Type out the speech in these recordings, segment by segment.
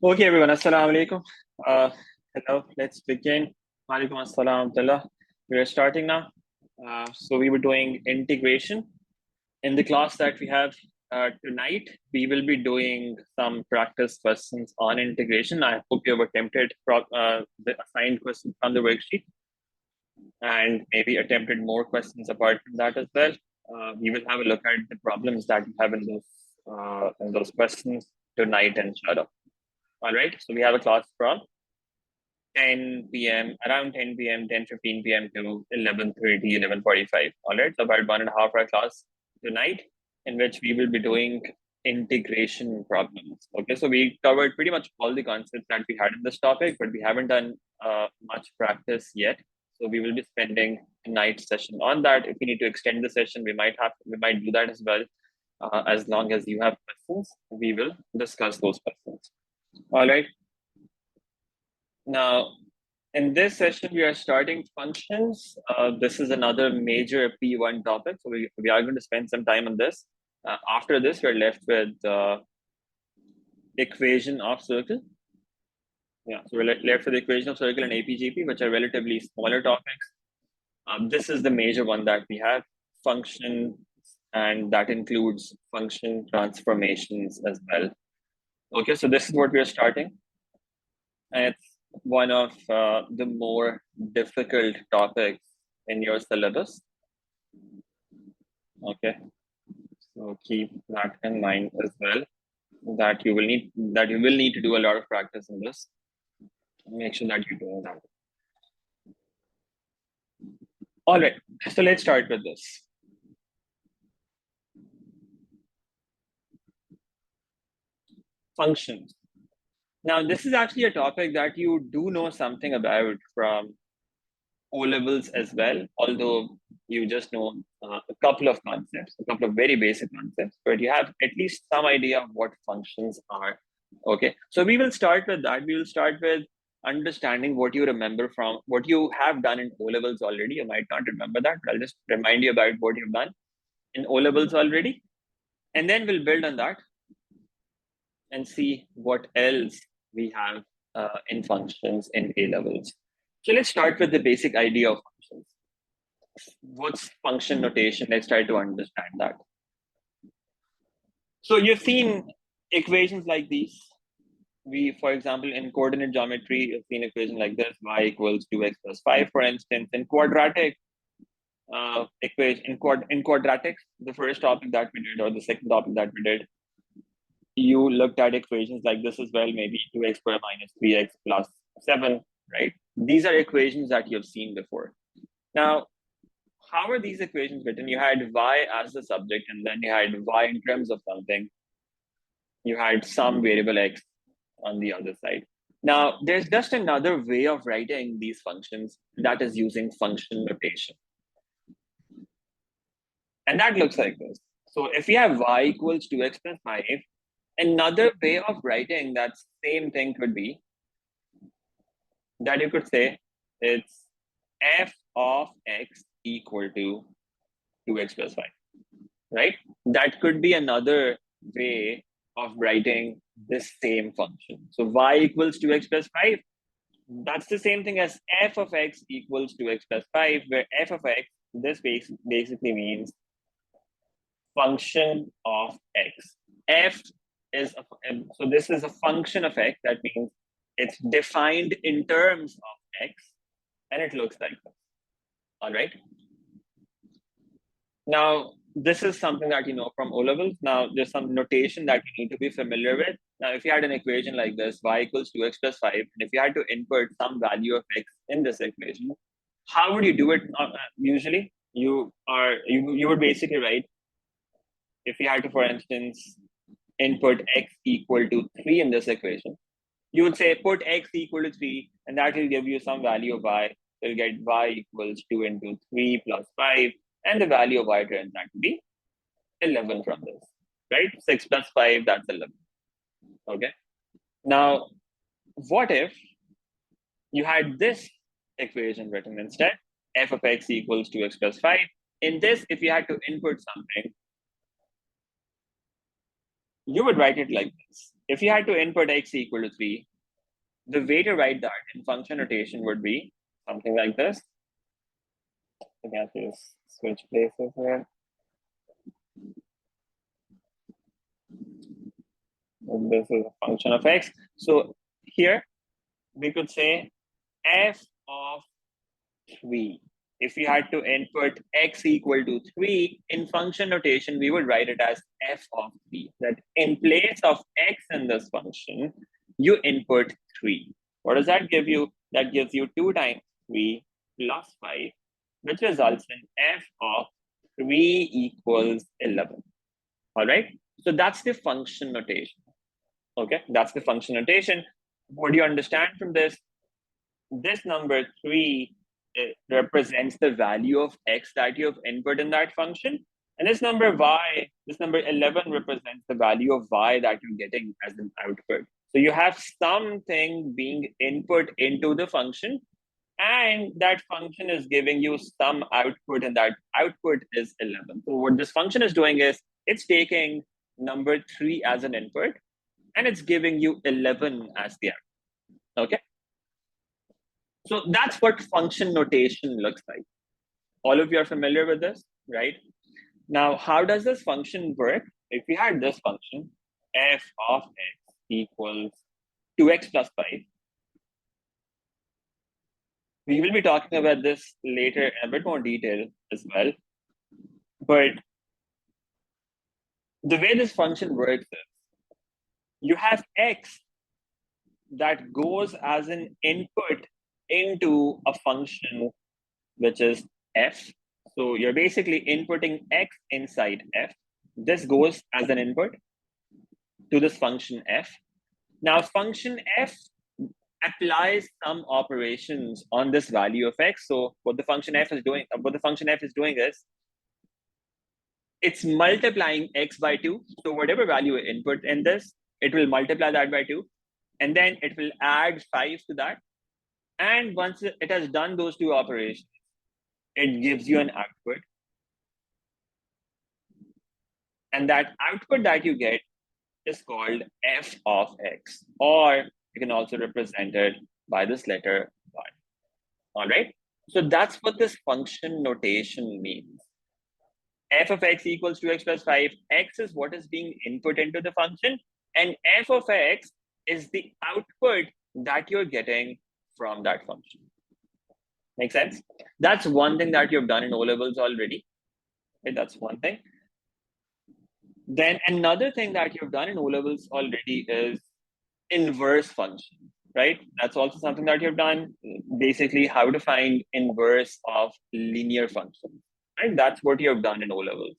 Okay, everyone. Assalamu alaikum. Uh, Hello. Let's begin. Walaikum assalam. We are starting now. So we were doing integration. In the class that we have tonight, we will be doing some practice questions on integration. I hope you have attempted the assigned questions on the worksheet and maybe attempted more questions apart from that as well. We will have a look at the problems that you have in those questions tonight, inshallah. All right. So we have a class from 10 p.m., around 10 p.m., 10:15 p.m. to 11:30, 11:45. All right. So about 1.5 hour class tonight, in which we will be doing integration problems. Okay. So we covered pretty much all the concepts that we had in this topic, but we haven't done much practice yet. So we will be spending a night session on that. If we need to extend the session, we might do that as well. As long as you have questions, we will discuss those questions. All right. Now, in this session, we are starting functions. This is another major P1 topic. So we are going to spend some time on this. After this, we're left with equation of circle. Yeah, so we're left with equation of circle and APGP, which are relatively smaller topics. This is the major one that we have, function, and that includes function transformations as well. Okay, so this is what we are starting. And it's one of the more difficult topics in your syllabus. Okay, so keep that in mind as well. That you will need to do a lot of practice in this. Make sure that you're doing that. All right, so let's start with this. Functions. Now, this is actually a topic that you do know something about from O levels as well, although you just know a couple of concepts, a couple of very basic concepts, but you have at least some idea of what functions are. Okay, so we will start with that. We will start with understanding what you remember from what you have done in O levels already. You might not remember that, but I'll just remind you about what you've done in O levels already. And then we'll build on that and see what else we have in functions in A levels. So let's start with the basic idea of functions. What's function notation? Let's try to understand that. So you've seen equations like these. For example, in coordinate geometry, you've seen equation like this: y equals 2x plus 5, for instance. In quadratic equation, in quadratics, the first topic that we did, or the second topic that we did, you looked at equations like this as well, maybe 2x squared minus 3x plus 7, right? These are equations that you've seen before. Now, how are these equations written? You had y as the subject, and then you had y in terms of something. You had some variable x on the other side. Now, there's just another way of writing these functions that is using function notation. And that looks like this. So if we have y equals 2x plus 5, another way of writing that same thing could be that you could say it's f of x equal to 2x plus 5, right? That could be another way of writing this same function. So y equals 2x plus 5, that's the same thing as f of x equals 2x plus 5, where f of x, this basically means function of x. F is, so this is a function of x, that means it's defined in terms of x, and it looks like this. All right. Now, this is something that you know from O levels. Now, there's some notation that you need to be familiar with. Now, if you had an equation like this, y equals 2x plus 5, and if you had to input some value of x in this equation, how would you do it? Usually, you would basically write, if you had to, for instance, input x equal to 3 in this equation, you would say put x equal to 3, and that will give you some value of y. You'll get y equals 2 into 3 plus 5, and the value of y turns out to be 11 from this, right? 6 plus 5, that's 11. Okay. Now, what if you had this equation written instead? F of x equals 2x plus 5. In this, if you had to input something, you would write it like this. If you had to input x equal to 3, the way to write that in function notation would be something like this. I have to just switch places here. And this is a function of x. So here we could say f of 3. If we had to input x equal to 3 in function notation, we would write it as f of 3. That in place of x in this function, you input 3. What does that give you? That gives you 2 times 3 plus 5, which results in f of 3 equals 11. All right. So that's the function notation. Okay, that's the function notation. What do you understand from this? This number 3 represents the value of x that you have input in that function. And this number y, this number 11 represents the value of y that you're getting as an output. So you have something being input into the function, and that function is giving you some output, and that output is 11. So what this function is doing is it's taking number 3 as an input, and it's giving you 11 as the output. Okay. So that's what function notation looks like. All of you are familiar with this, right? Now, how does this function work? If we had this function, f of x equals 2x plus 5, we will be talking about this later in a bit more detail as well. But the way this function works is you have x that goes as an input into a function which is f. So you're basically inputting x inside f. This goes as an input to this function f. Now function f applies some operations on this value of x. So what the function f is doing is it's multiplying x by 2. So whatever value you input in this, it will multiply that by 2. And then it will add 5 to that. And once it has done those two operations, it gives you an output. And that output that you get is called f of x, or you can also represent it by this letter y. All right. So that's what this function notation means. F of x equals 2x plus 5. X is what is being input into the function, and f of x is the output that you're getting from that function. Make sense? That's one thing that you've done in O-levels already. Okay, that's one thing. Then another thing that you've done in O-levels already is inverse function, right? That's also something that you've done. Basically, how to find inverse of linear functions, right? That's what you've done in O-levels.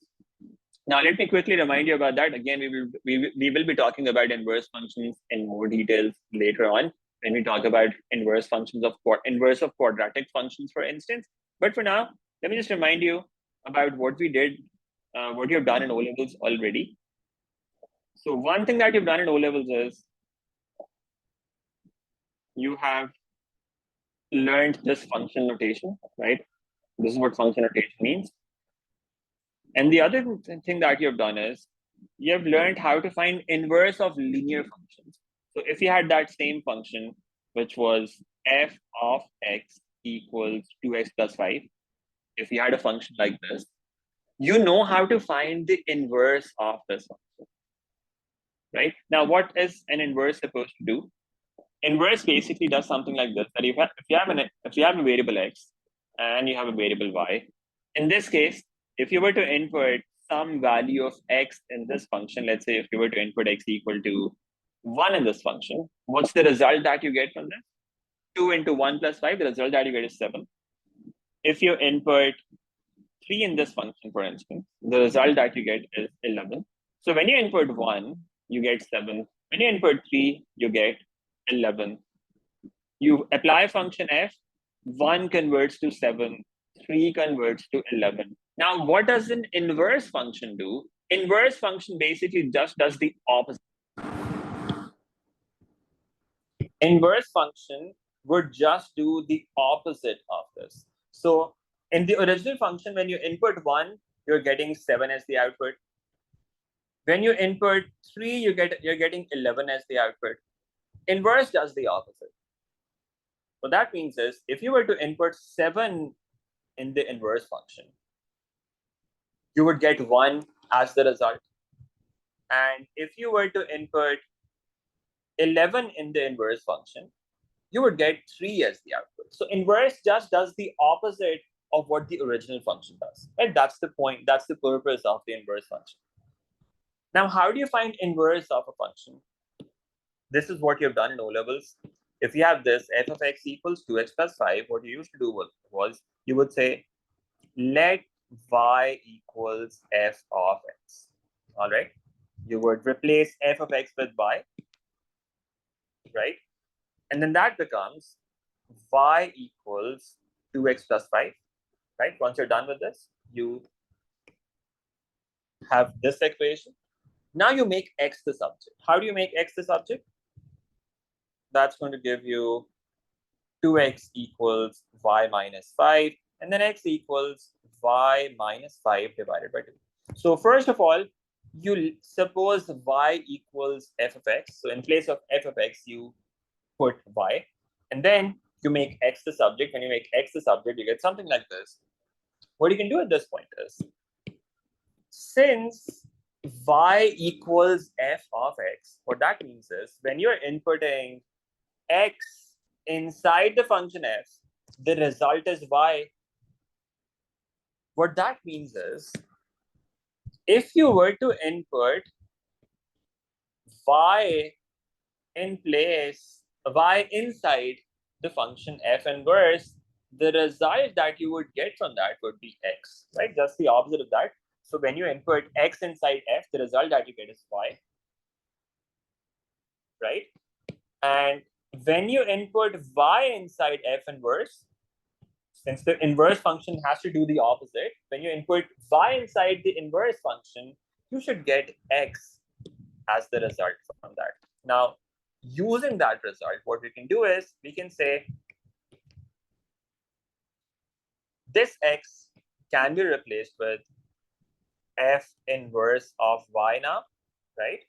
Now, let me quickly remind you about that. Again, we will be talking about inverse functions in more details later on when we talk about inverse functions of inverse of quadratic functions, for instance. But for now, let me just remind you about what we did, what you've done in O-levels already. So one thing that you've done in O-levels is you have learned this function notation, right? This is what function notation means. And the other thing that you've done is you have learned how to find inverse of linear functions. So if you had that same function, which was f of x equals 2x plus 5, if you had a function like this, you know how to find the inverse of this function, right? Now, what is an inverse supposed to do? Inverse basically does something like this: that if you have a variable x and you have a variable y, in this case, if you were to input some value of x in this function, let's say if you were to input x equal to 1 in this function, what's the result that you get from this? 2 into 1 plus 5, the result that you get is 7. If you input 3 in this function, for instance, the result that you get is 11. So when you input 1, you get 7. When you input 3, you get 11. You apply function f, 1 converts to 7, 3 converts to 11. Now, what does an inverse function do? Inverse function basically just does the opposite. Inverse function would just do the opposite of this. So in the original function, when you input 1, you're getting 7 as the output. When you input 3, you're getting 11 as the output. Inverse does the opposite. What that means is if you were to input 7 in the inverse function, you would get 1 as the result. And if you were to input 11 in the inverse function, you would get 3 as the output. So inverse just does the opposite of what the original function does. Right? That's the point. That's the purpose of the inverse function. Now, how do you find inverse of a function? This is what you've done in O levels. If you have this f of x equals 2x plus 5, what you used to do was you would say, let y equals f of x. All right. You would replace f of x with y, right? And then that becomes y equals 2x plus 5, right? Once you're done with this, you have this equation. Now you make x the subject. How do you make x the subject? That's going to give you 2x equals y minus 5, and then x equals y minus 5 divided by 2. So first of all, you suppose y equals f of x. So in place of f of x, you put y, and then you make x the subject. When you make x the subject, you get something like this. What you can do at this point is, since y equals f of x, what that means is when you're inputting x inside the function f, the result is y. What that means is, if you were to input y in place, y inside the function f inverse, the result that you would get from that would be x, right? Just the opposite of that. So when you input x inside f, the result that you get is y, right? And when you input y inside f inverse, since the inverse function has to do the opposite, when you input y inside the inverse function, you should get x as the result from that. Now, using that result, what we can do is we can say this x can be replaced with f inverse of y now, right?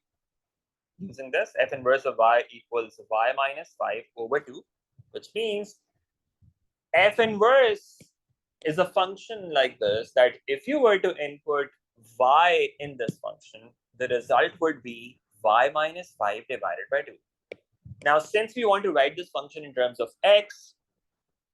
Using this, f inverse of y equals y minus 5 over 2, which means f inverse is a function like this that if you were to input y in this function, the result would be y minus 5 divided by 2. Now, since we want to write this function in terms of x,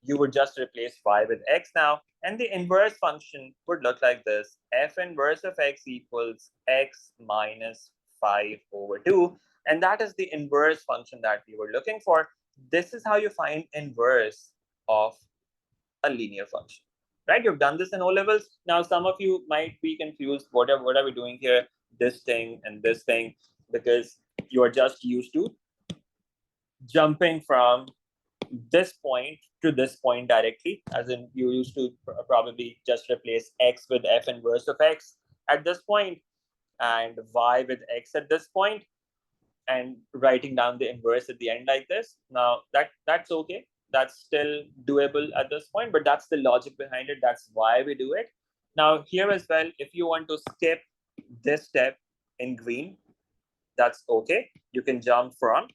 you would just replace y with x now, and the inverse function would look like this. F inverse of x equals x minus 5 over 2, and that is the inverse function that we were looking for. This is how you find inverse of a linear function, right? You've done this in O levels. Now, some of you might be confused. What are we doing here? This thing and this thing, because you are just used to jumping from this point to this point directly, as in you used to probably just replace x with f inverse of x at this point and y with x at this point and writing down the inverse at the end like this. Now that's okay. That's still doable at this point, but that's the logic behind it. That's why we do it. Now here as well, if you want to skip this step in green, that's okay. You can jump from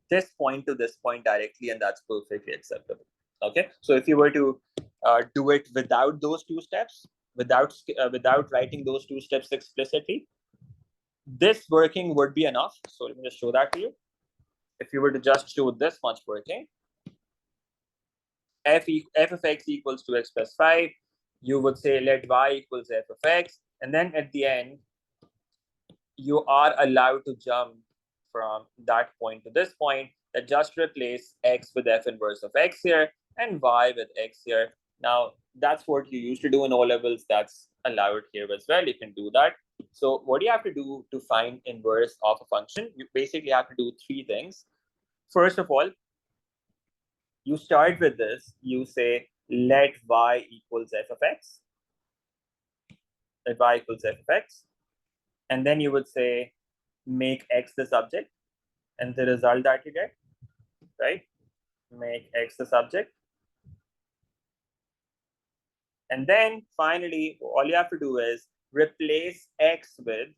this point to this point directly, and that's perfectly acceptable. Okay, so if you were to do it without those two steps, without writing those two steps explicitly, this working would be enough. So let me just show that to you. If you were to just show this much working, f of x equals 2x plus 5, you would say let y equals f of x, and then at the end, you are allowed to jump from that point to this point, that just replace x with f inverse of x here and y with x here. Now, that's what you used to do in O levels. That's allowed here as well. You can do that. So what do you have to do to find inverse of a function? You basically have to do 3 things. First of all, you start with this. You say, let y equals f of x. Let y equals f of x. And then you would say, make x the subject. And the result that you get, right? Make x the subject. And then finally, all you have to do is replace x with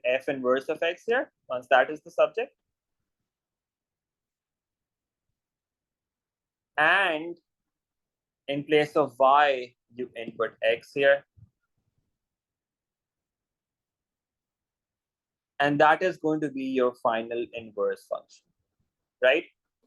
f inverse of x here, once that is the subject. And in place of y, you input x here. And that is going to be your final inverse function, right?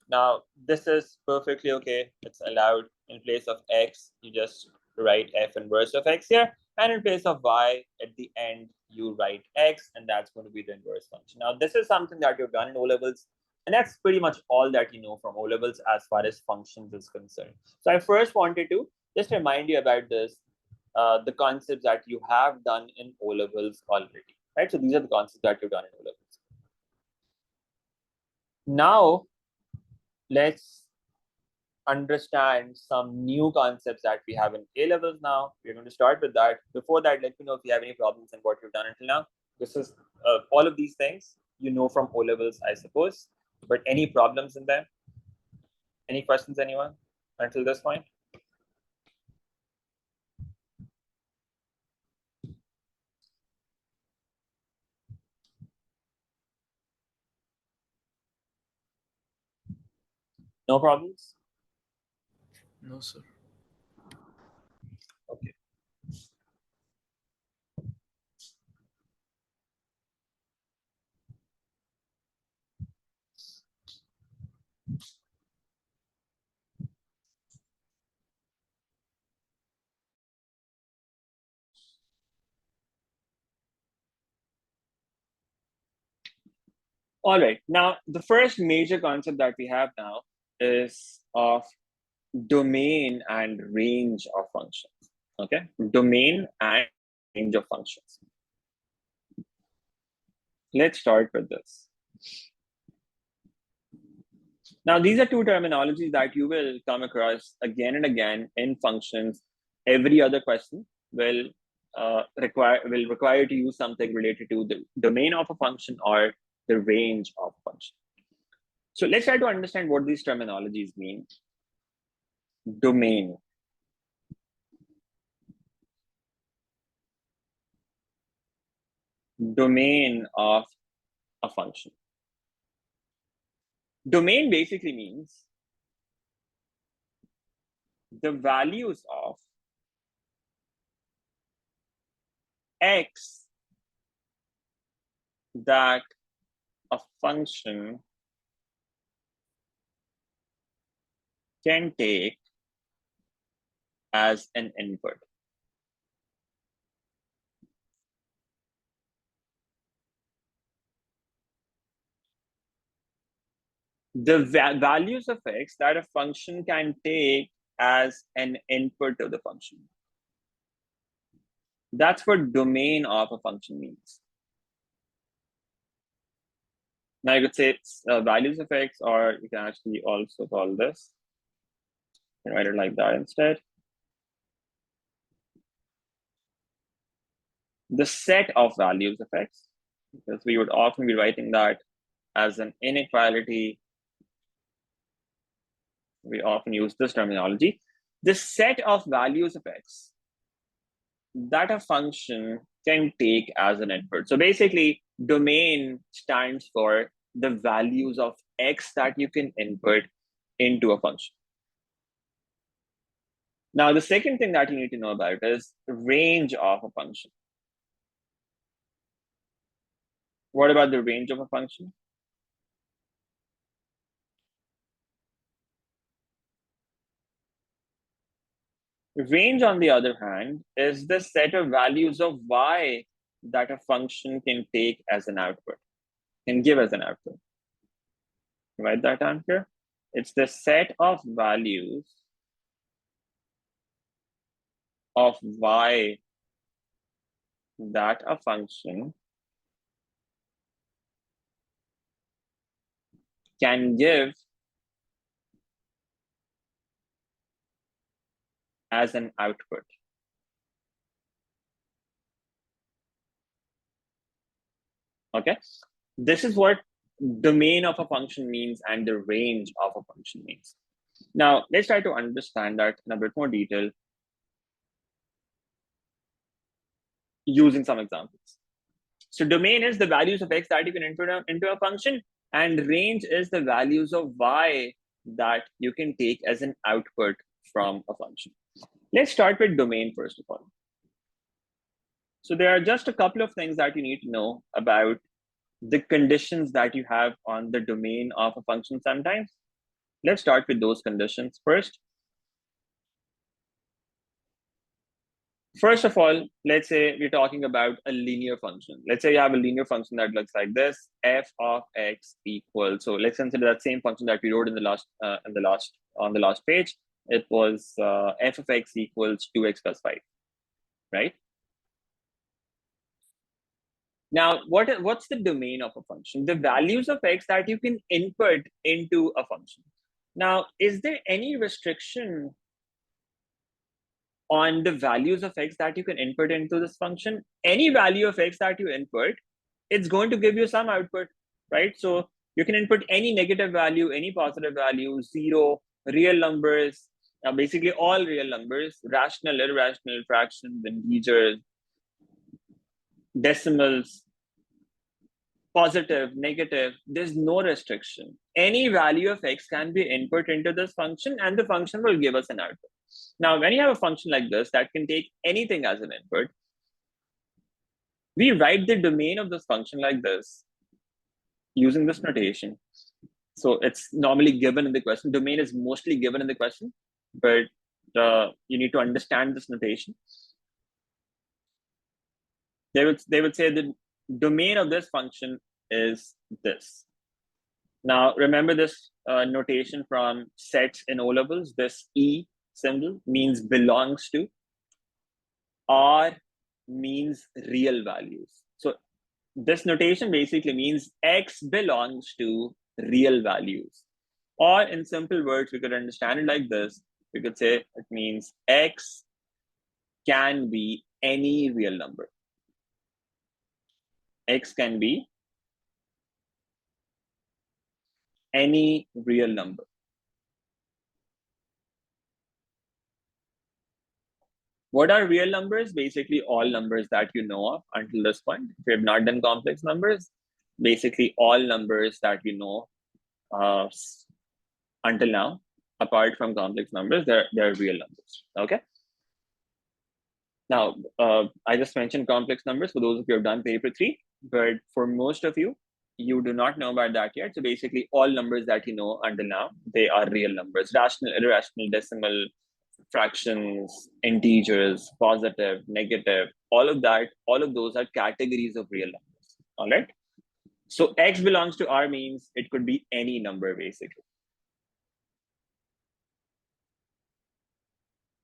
Now, this is perfectly okay. It's allowed. In place of x, you just write f inverse of x here. And in place of y, at the end, you write x, and that's going to be the inverse function. Now, this is something that you've done in O-levels, and that's pretty much all that you know from O-levels as far as functions is concerned. So I first wanted to just remind you about this, the concepts that you have done in O-levels already, right? So these are the concepts that you've done in O-levels. Now, let's understand some new concepts that we have in A-levels now. We're going to start with that. Before that, let me know if you have any problems in what you've done until now. This is all of these things you know from O-levels, I suppose, but any problems in them? Any questions, anyone, until this point? No problems? No, sir. Okay. All right. Now, the first major concept that we have now is of domain and range of functions. Okay, domain and range of functions. Let's start with this. Now, these are two terminologies that you will come across again and again in functions. Every other question will require to use something related to the domain of a function or the range of a function. So let's try to understand what these terminologies mean. Domain. Domain of a function. Domain basically means the values of x that a function can take as an input. The values of x that a function can take as an input to the function. That's what domain of a function means. Now you could say it's values of x, or you can actually also call this, you can write it like that instead. The set of values of x, because we would often be writing that as an inequality. We often use this terminology. The set of values of x that a function can take as an input. So basically, domain stands for the values of x that you can input into a function. Now, the second thing that you need to know about is range of a function. What about the range of a function? Range, on the other hand, is the set of values of y that a function can take as an output, can give as an output. Write that down here. It's the set of values of y that a function can give as an output. Okay, this is what domain of a function means and the range of a function means. Now, let's try to understand that in a bit more detail using some examples. So domain is the values of x that you can input into a function, and range is the values of y that you can take as an output from a function. Let's start with domain first of all. So there are just a couple of things that you need to know about the conditions that you have on the domain of a function sometimes. Let's start with those conditions first. First of all, let's say we're talking about a linear function. Let's say you have a linear function that looks like this: f of x equals. So let's consider that same function that we wrote in the last on the last page. It was f of x equals 2x plus 5, right? Now, what's the domain of a function? The values of x that you can input into a function. Now, is there any restriction on the values of x that you can input into this function? Any value of x that you input, it's going to give you some output, right? So you can input any negative value, any positive value, zero, real numbers, basically all real numbers, rational, irrational, fractions, integers, decimals, positive, negative. There's no restriction. Any value of x can be input into this function, and the function will give us an output. Now, when you have a function like this that can take anything as an input, we write the domain of this function like this using this notation. So it's normally given in the question. Domain is mostly given in the question, but you need to understand this notation. They would say the domain of this function is this. Now, remember this notation from sets in O levels. This E symbol means belongs to. R means real values. So this notation basically means x belongs to real values. Or in simple words, we could understand it like this. We could say it means x can be any real number. X can be any real number. What are real numbers? Basically, all numbers that you know of until this point. If you have not done complex numbers, basically all numbers that you know until now, apart from complex numbers, they're real numbers. Okay. Now, I just mentioned complex numbers for those of you who have done paper 3, but for most of you, you do not know about that yet. So basically, all numbers that you know until now, they are real numbers: rational, irrational, decimal, fractions, integers, positive, negative, all of that, all of those are categories of real numbers. All right. So x belongs to R means it could be any number basically.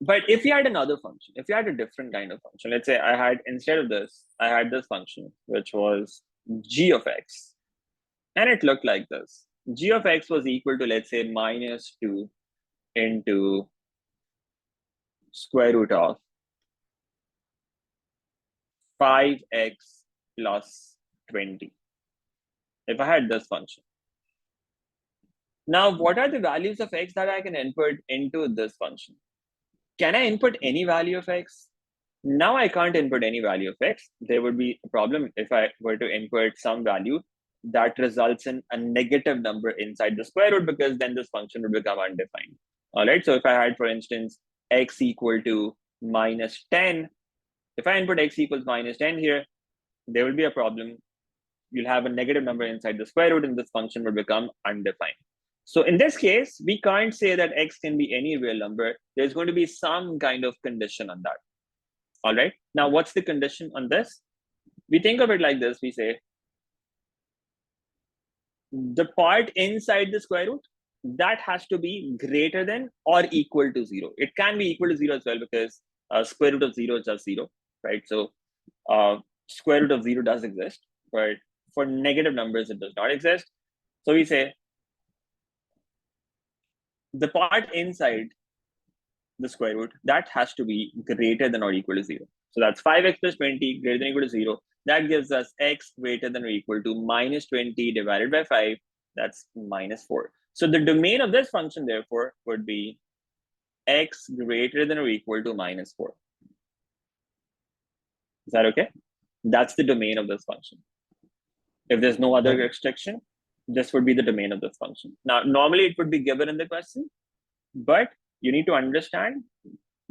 But if you had another function, if you had a different kind of function, let's say I had, instead of this, I had this function, which was g of x. And it looked like this. G of x was equal to, let's say, minus 2 into square root of 5x plus 20. If I had this function. Now, what are the values of x that I can input into this function? Can I input any value of x? Now I can't input any value of x. There would be a problem if I were to input some value that results in a negative number inside the square root, because then this function would become undefined. All right. So if I had, for instance, x equal to minus 10, if I input x equals minus 10 here, there will be a problem. You'll have a negative number inside the square root and this function will become undefined. So in this case, we can't say that x can be any real number. There's going to be some kind of condition on that. All right. Now, what's the condition on this? We think of it like this. We say the part inside the square root, that has to be greater than or equal to 0. It can be equal to 0 as well, because square root of 0 is just 0, right? So square root of 0 does exist, but for negative numbers, it does not exist. So we say the part inside the square root, that has to be greater than or equal to 0. So that's 5x plus 20 greater than or equal to 0. That gives us x greater than or equal to minus 20 divided by 5. That's minus 4. So the domain of this function, therefore, would be x greater than or equal to -4. Is that okay? That's the domain of this function. If there's no other restriction, this would be the domain of this function. Now, normally it would be given in the question, but you need to understand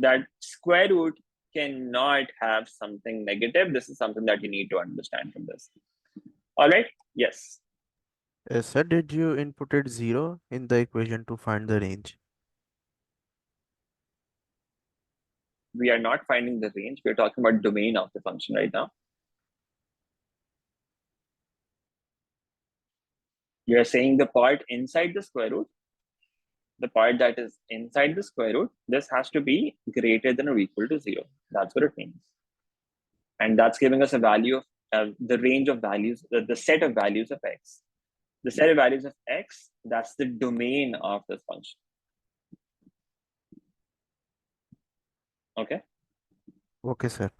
that square root cannot have something negative. This is something that you need to understand from this. All right? Yes. Sir, did you inputted 0 in the equation to find the range? We are not finding the range. We're talking about domain of the function right now. You're saying the part inside the square root, the part that is inside the square root, this has to be greater than or equal to 0. That's what it means. And that's giving us a value of the range of values, the set of values of x. The set of values of x, that's the domain of this function. Okay. Okay, sir.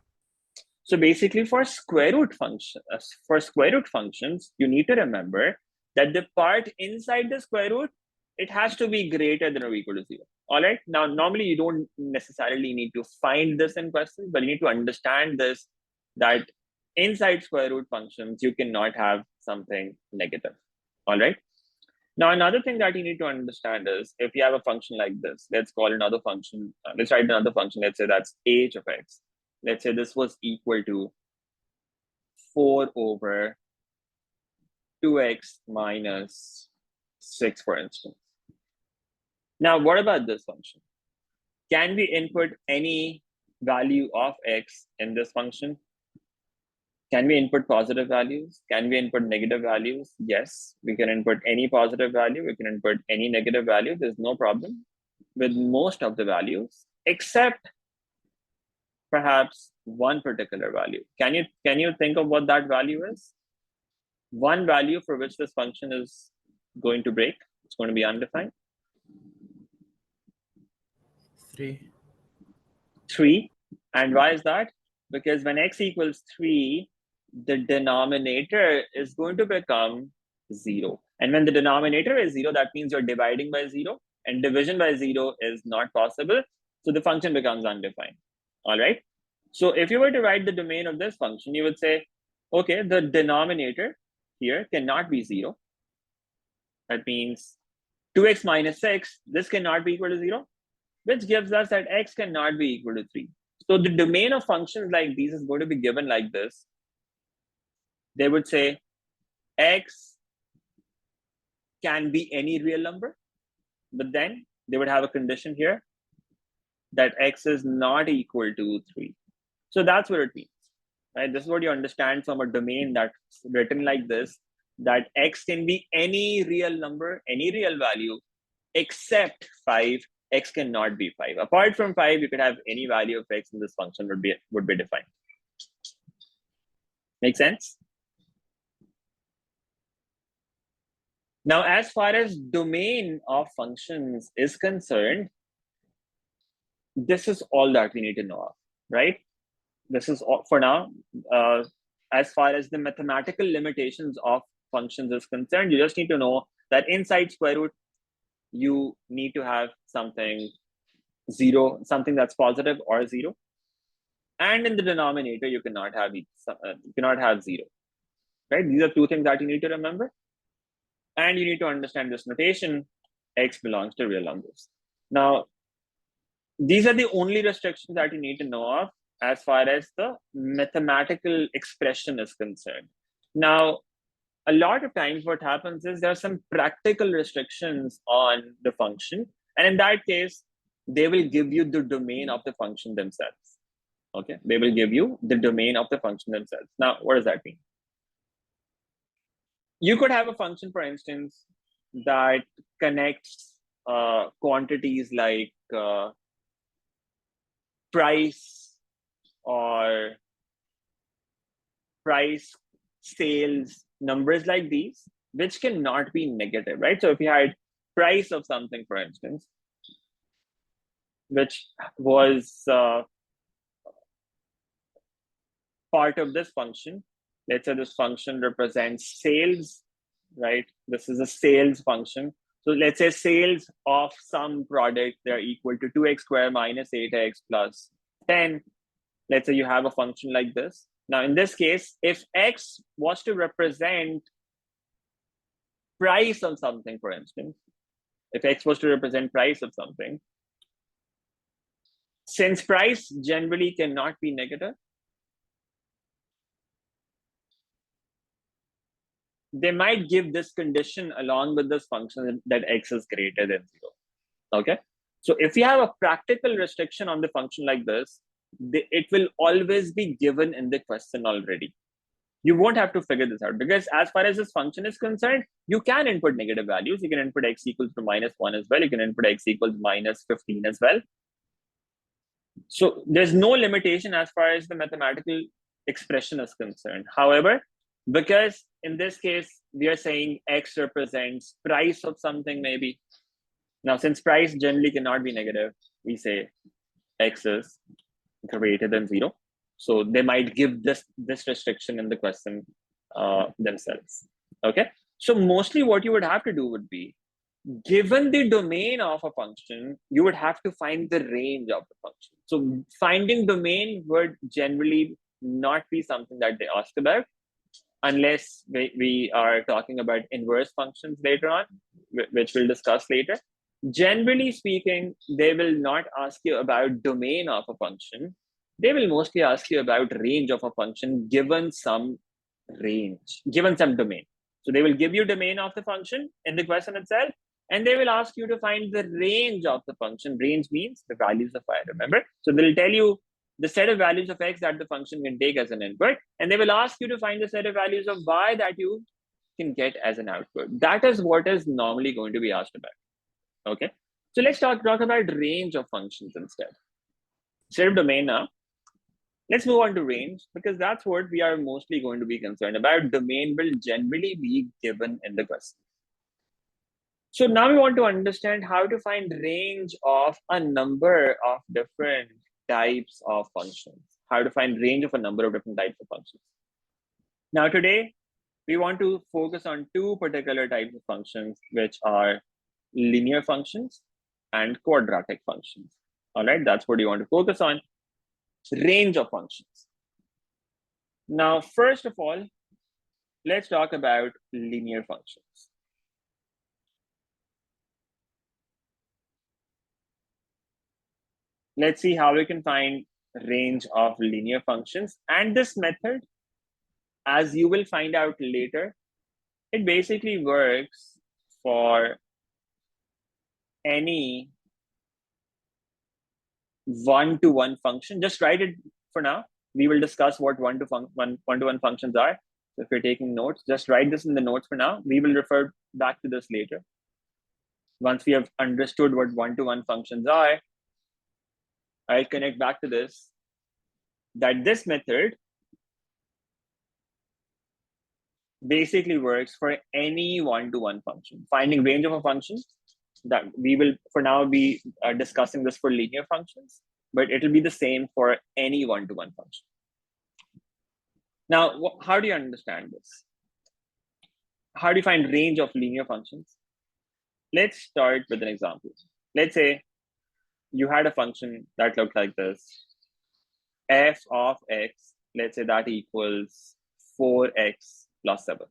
So basically, for square root functions, you need to remember that the part inside the square root, it has to be greater than or equal to 0. All right. Now, normally you don't necessarily need to find this in questions, but you need to understand this, that inside square root functions, you cannot have something negative. All right. Now, another thing that you need to understand is if you have a function like this, let's call another function, let's write another function, let's say that's h of x. Let's say this was equal to 4 over 2x minus 6, for instance. Now, what about this function? Can we input any value of x in this function? Can we input positive values? Can we input negative values? Yes, we can input any positive value. We can input any negative value. There's no problem with most of the values, except perhaps one particular value. Can you think of what that value is? One value for which this function is going to break. It's going to be undefined. 3. 3. And why is that? Because when x equals 3, the denominator is going to become 0. And when the denominator is 0, that means you're dividing by 0, and division by 0 is not possible. So the function becomes undefined. All right. So if you were to write the domain of this function, you would say, okay, the denominator here cannot be 0. That means 2x minus 6, this cannot be equal to 0, which gives us that x cannot be equal to 3. So the domain of functions like these is going to be given like this. They would say x can be any real number, but then they would have a condition here that x is not equal to 3. So that's what it means, right? This is what you understand from a domain that's written like this, that x can be any real number, any real value, except 5. X cannot be 5. Apart from 5, you could have any value of x in this function would be defined. Make sense? Now, as far as domain of functions is concerned, this is all that we need to know of, right? This is all for now. As far as the mathematical limitations of functions is concerned, you just need to know that inside square root, you need to have something 0, something that's positive or 0. And in the denominator, you cannot have 0, right? These are two things that you need to remember. And you need to understand this notation, x belongs to real numbers. Now, these are the only restrictions that you need to know of as far as the mathematical expression is concerned. Now, a lot of times what happens is there are some practical restrictions on the function. And in that case, they will give you the domain of the function themselves. Okay, they will give you the domain of the function themselves. Now, what does that mean? You could have a function, for instance, that connects quantities like price or price, sales, numbers like these, which cannot be negative, right? So if you had price of something, for instance, which was part of this function, let's say this function represents sales, right? This is a sales function. So let's say sales of some product, they're equal to 2x squared minus 8x plus 10. Let's say you have a function like this. Now, in this case, if x was to represent price of something, for instance, if x was to represent price of something, since price generally cannot be negative, they might give this condition along with this function that x is greater than 0. Okay. So if you have a practical restriction on the function like this, it will always be given in the question already. You won't have to figure this out, because as far as this function is concerned, you can input negative values. You can input x equals to -1 as well. You can input x equals -15 as well. So there's no limitation as far as the mathematical expression is concerned. However, because in this case, we are saying x represents price of something maybe. Now, since price generally cannot be negative, we say x is greater than 0. So they might give this restriction in the question themselves. Okay. So mostly what you would have to do would be, given the domain of a function, you would have to find the range of the function. So finding domain would generally not be something that they ask about, unless we are talking about inverse functions later on, which we'll discuss later. Generally speaking, they will not ask you about domain of a function. They will mostly ask you about range of a function given some range, given some domain. So they will give you domain of the function in the question itself, and they will ask you to find the range of the function. Range means the values of y, remember? So they'll tell you the set of values of x that the function can take as an input, and they will ask you to find the set of values of y that you can get as an output. That is what is normally going to be asked about. Okay, so let's talk about range of functions instead. Instead of domain now, let's move on to range, because that's what we are mostly going to be concerned about. Domain will generally be given in the question. So now we want to understand how to find range of a number of different types of functions. How to find range of a number of different types of functions. Now today, we want to focus on two particular types of functions, which are linear functions and quadratic functions. All right, that's what you want to focus on. Range of functions. Now, first of all, let's talk about linear functions. Let's see how we can find range of linear functions. And this method, as you will find out later, it basically works for any one-to-one function. Just write it for now. We will discuss what one-to-one functions are. So if you're taking notes, just write this in the notes for now. We will refer back to this later. Once we have understood what one-to-one functions are, I'll connect back to this, that this method basically works for any one-to-one function. Finding range of a function, that we will for now be discussing this for linear functions, but it'll be the same for any one-to-one function. Now, how do you understand this? How do you find range of linear functions? Let's start with an example. Let's say you had a function that looked like this. F of x, let's say that equals 4x plus 7.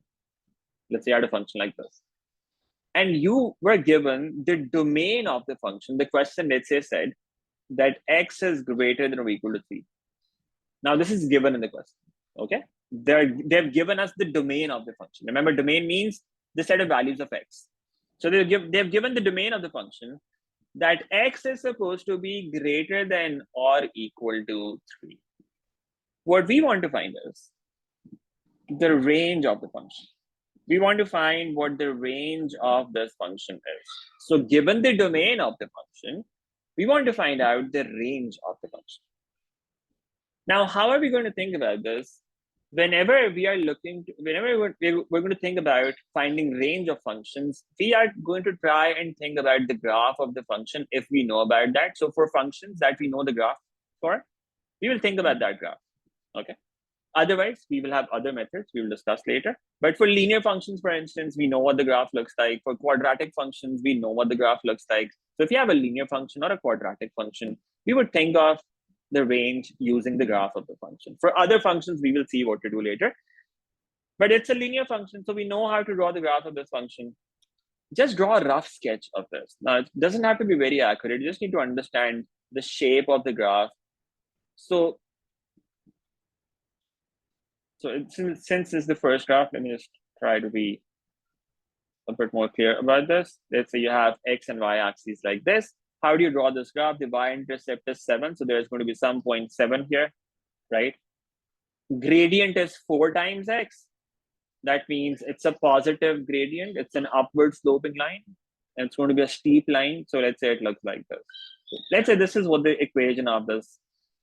Let's say you had a function like this. And you were given the domain of the function. The question, let's say, said that x is greater than or equal to 3. Now, this is given in the question, okay? They've given us the domain of the function. Remember, domain means the set of values of x. So they've given the domain of the function that x is supposed to be greater than or equal to 3. What we want to find is the range of the function. We want to find what the range of this function is. So given the domain of the function, we want to find out the range of the function. Now, how are we going to think about this? Whenever we are whenever we're going to think about finding range of functions, we are going to try and think about the graph of the function if we know about that. So for functions that we know the graph for, we will think about that graph, okay? Otherwise, we will have other methods we will discuss later. But for linear functions, for instance, we know what the graph looks like. For quadratic functions, we know what the graph looks like. So if you have a linear function or a quadratic function, we would think of the range using the graph of the function. For other functions, we will see what to do later. But it's a linear function, so we know how to draw the graph of this function. Just draw a rough sketch of this. Now, it doesn't have to be very accurate. You just need to understand the shape of the graph. So since this is the first graph, let me just try to be a bit more clear about this. Let's say you have X and Y axes like this. How do you draw this graph? The y-intercept is 7. So there's going to be some 0.7 here, right? Gradient is 4 times X. That means it's a positive gradient. It's an upward sloping line. And it's going to be a steep line. So let's say it looks like this. So let's say this is what the equation of this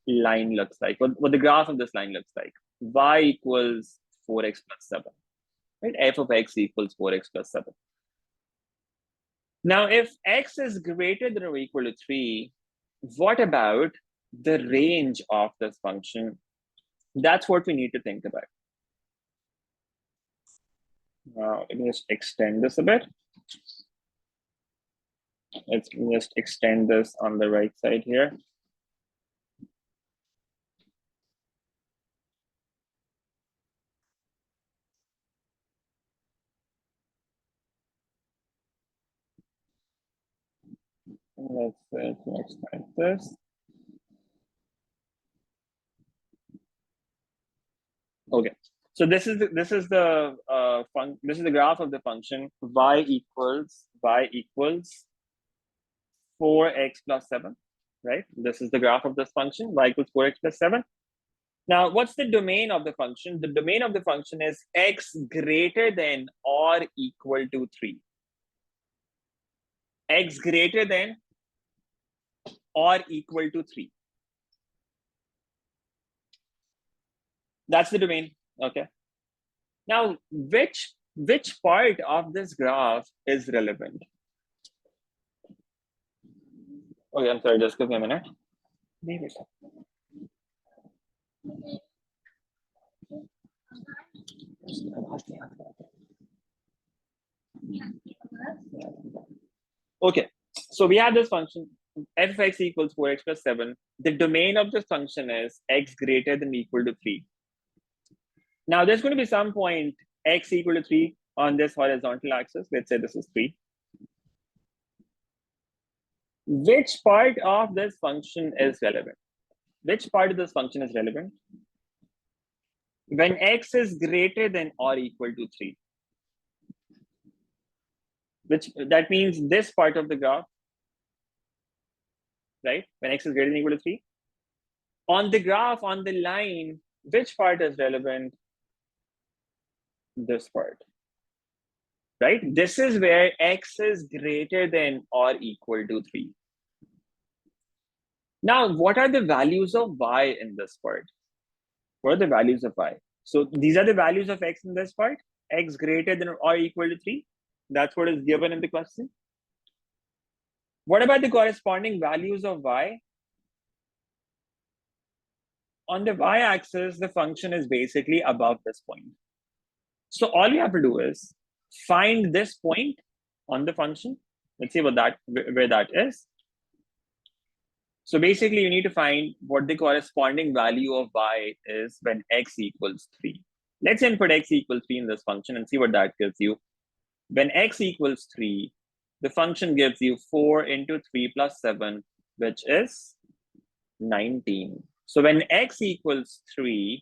line looks like, what the graph of this line looks like. Y equals 4x plus 7, right? F of x equals 4x plus 7. Now, if x is greater than or equal to 3, what about the range of this function? That's what we need to think about. Now, let me just extend this a bit. Let's just extend this on the right side here. Let's extend this. Okay, so this is the graph of the function y equals 4x plus 7, right? This is the graph of this function, y equals 4x plus 7. Now, what's the domain of the function? The domain of the function is x greater than or equal to 3. X greater than or equal to 3. That's the domain, okay? Now, which part of this graph is relevant? Okay, I'm sorry, just give me a minute. Okay, so we have this function f of x equals 4x plus 7. The domain of this function is x greater than or equal to 3. Now there's going to be some point x equal to 3 on this horizontal axis. Let's say this is 3. Which part of this function is relevant? Which part of this function is relevant? When x is greater than or equal to 3. That means this part of the graph, right? When x is greater than or equal to 3. On the graph, on the line, which part is relevant? This part, right? This is where x is greater than or equal to 3. Now, what are the values of y in this part? What are the values of y? So these are the values of x in this part, x greater than or equal to 3. That's what is given in the question. What about the corresponding values of y? On the y-axis, the function is basically above this point. So all you have to do is find this point on the function. Let's see where that is. So basically, you need to find what the corresponding value of y is when x equals 3. Let's input x equals 3 in this function and see what that gives you. When x equals 3, the function gives you 4 into 3 plus 7, which is 19. So when x equals 3,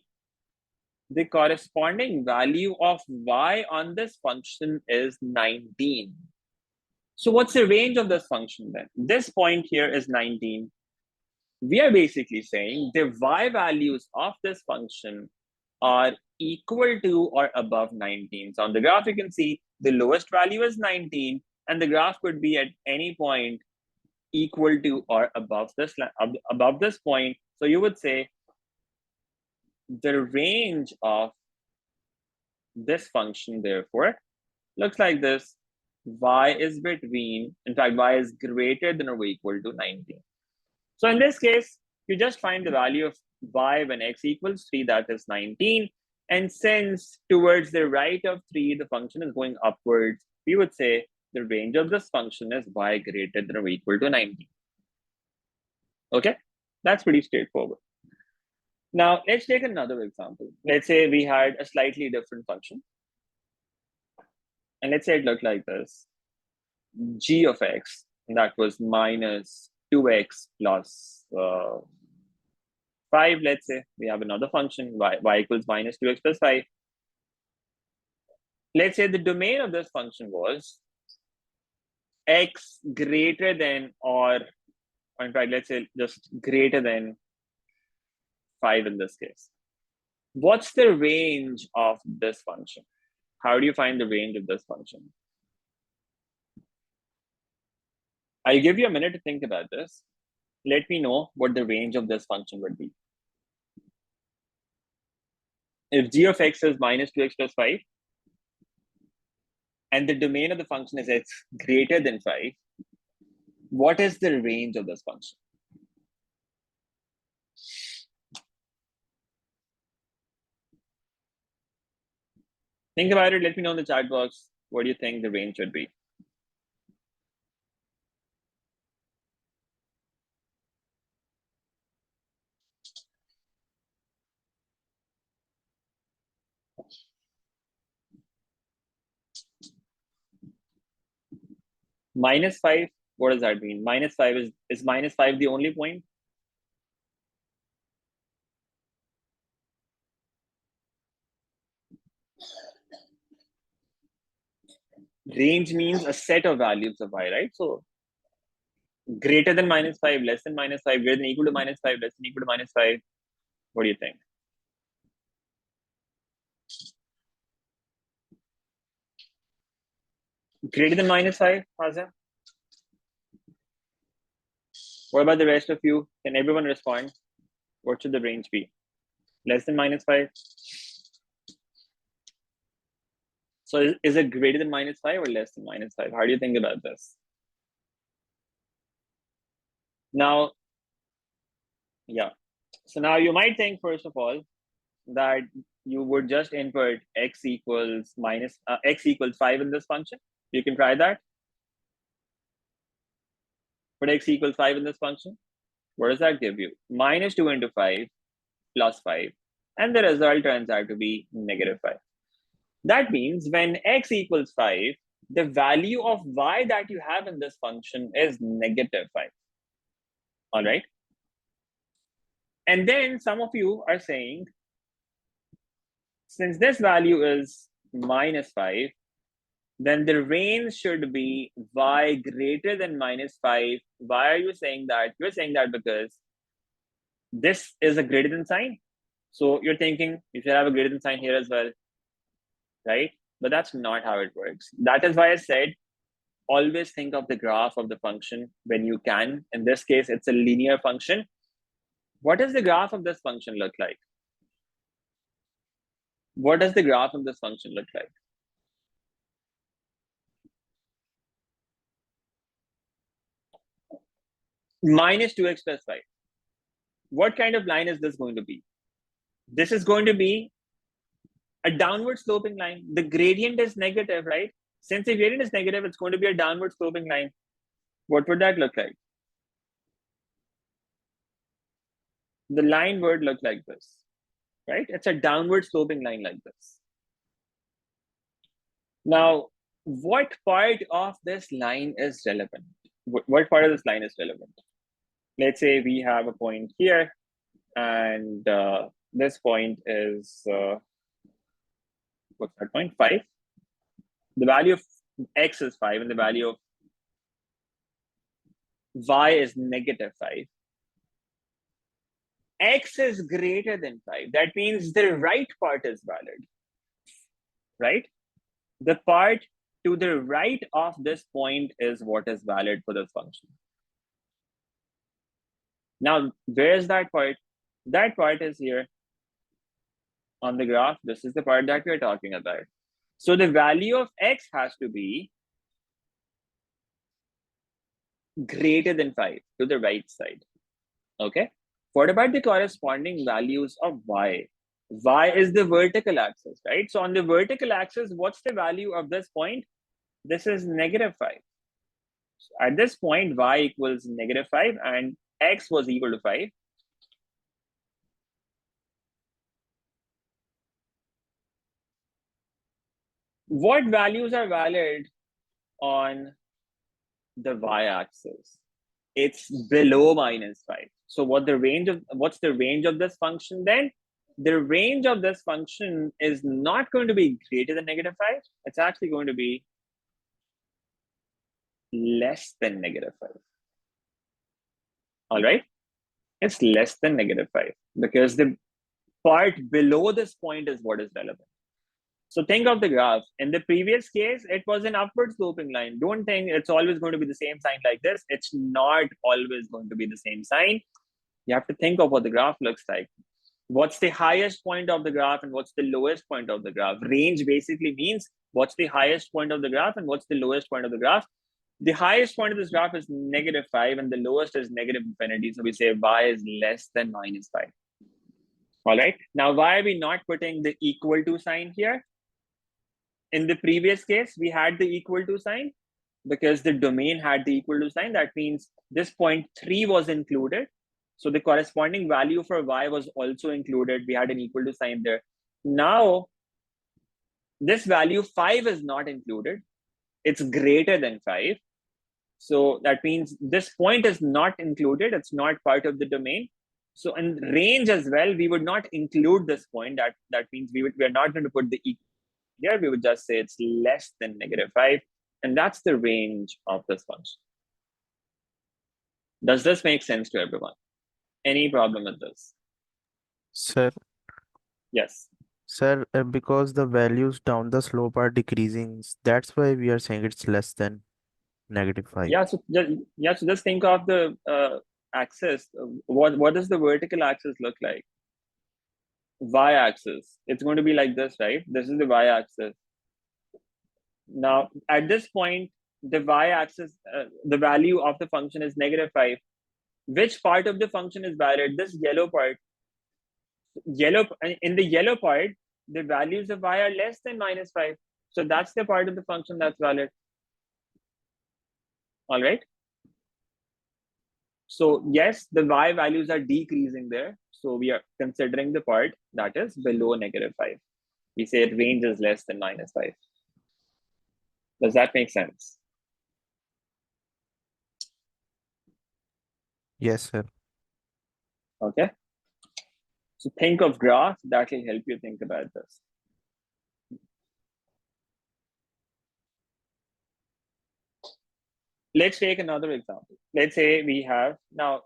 the corresponding value of y on this function is 19. So what's the range of this function then? This point here is 19. We are basically saying the y values of this function are equal to or above 19. So on the graph, you can see the lowest value is 19, and the graph could be at any point equal to or above this point. So you would say the range of this function, therefore, looks like this. Y is between, in fact, y is greater than or equal to 19. So in this case, you just find the value of y when x equals 3, that is 19. And since towards the right of 3, the function is going upwards, we would say the range of this function is y greater than or equal to 19. Okay, that's pretty straightforward. Now, let's take another example. Let's say we had a slightly different function. And let's say it looked like this. G of x, that was minus 2x plus 5, let's say. We have another function, y equals minus 2x plus 5. Let's say the domain of this function was x greater than or in fact, let's say just greater than 5 in this case. What's the range of this function? How do you find the range of this function? I'll give you a minute to think about this. Let me know what the range of this function would be. If g of x is minus 2x plus 5, and the domain of the function is x greater than 5, what is the range of this function? Think about it. Let me know in the chat box. What do you think the range should be? Minus 5, what does that mean? Minus 5 is minus 5 the only point? Range means a set of values of y, right? So greater than minus 5, less than minus 5, greater than equal to minus 5, less than equal to minus 5. What do you think? Greater than minus 5, Hazem? What about the rest of you? Can everyone respond? What should the range be? Less than minus 5? So is it greater than minus 5 or less than minus 5? How do you think about this? Now, yeah. So now you might think, first of all, that you would just input x equals 5 in this function. You can try that. Put x equals 5 in this function. What does that give you? Minus 2 into 5 plus 5. And the result turns out to be negative 5. That means when x equals 5, the value of y that you have in this function is negative 5. All right. And then some of you are saying, since this value is minus 5, then the range should be y greater than minus 5. Why are you saying that? You're saying that because this is a greater than sign. So you're thinking you should have a greater than sign here as well, right? But that's not how it works. That is why I said, always think of the graph of the function when you can. In this case, it's a linear function. What does the graph of this function look like? What does the graph of this function look like? Minus 2x plus 5. What kind of line is this going to be? This is going to be a downward sloping line. The gradient is negative, right? Since the gradient is negative, it's going to be a downward sloping line. What would that look like? The line would look like this, right? It's a downward sloping line like this. Now, what part of this line is relevant? What part of this line is relevant? Let's say we have a point here, and this point is, what's that point? 5. The value of x is 5, and the value of y is negative 5. X is greater than 5. That means the right part is valid, right? The part to the right of this point is what is valid for this function. Now, where is that part? That part is here on the graph. This is the part that we're talking about. So the value of x has to be greater than 5 to the right side. Okay. What about the corresponding values of y? Y is the vertical axis, right? So on the vertical axis, what's the value of this point? This is -5. So at this point, y equals -5 and x was equal to 5. What values are valid on the y-axis? It's below -5. So what's the range of this function then? The range of this function is not going to be greater than -5. It's actually going to be less than -5. All right, it's less than -5 because the part below this point is what is relevant. So think of the graph. In the previous case, it was an upward sloping line. Don't think it's always going to be the same sign like this. It's not always going to be the same sign. You have to think of what the graph looks like. What's the highest point of the graph and what's the lowest point of the graph? Range basically means what's the highest point of the graph and what's the lowest point of the graph. The highest point of this graph is -5 and the lowest is -infinity. So we say y is less than -5. All right. Now, why are we not putting the equal to sign here? In the previous case, we had the equal to sign because the domain had the equal to sign. That means this point 3 was included. So the corresponding value for y was also included. We had an equal to sign there. Now, this value 5 is not included. It's greater than 5. So that means this point is not included. It's not part of the domain. So in range as well, we would not include this point. That means we are not going to put the equal here. We would just say it's less than -5. And that's the range of this function. Does this make sense to everyone? Any problem with this? Sir, Yes. sir, because the values down the slope are decreasing, that's why we are saying it's less than -5. Yeah. So just think of the axis. What does the vertical axis look like? Y-axis. It's going to be like this, right? This is the y-axis. Now, at this point, the y-axis, the value of the function is -5. Which part of the function is valid? This yellow part. In the yellow part, the values of y are less than -5. So that's the part of the function that's valid. All right. So yes, the y values are decreasing there. So we are considering the part that is below -5. We say range is less than -5. Does that make sense? Yes, sir. Okay. So think of graph that will help you think about this. Let's take another example. Let's say we have, now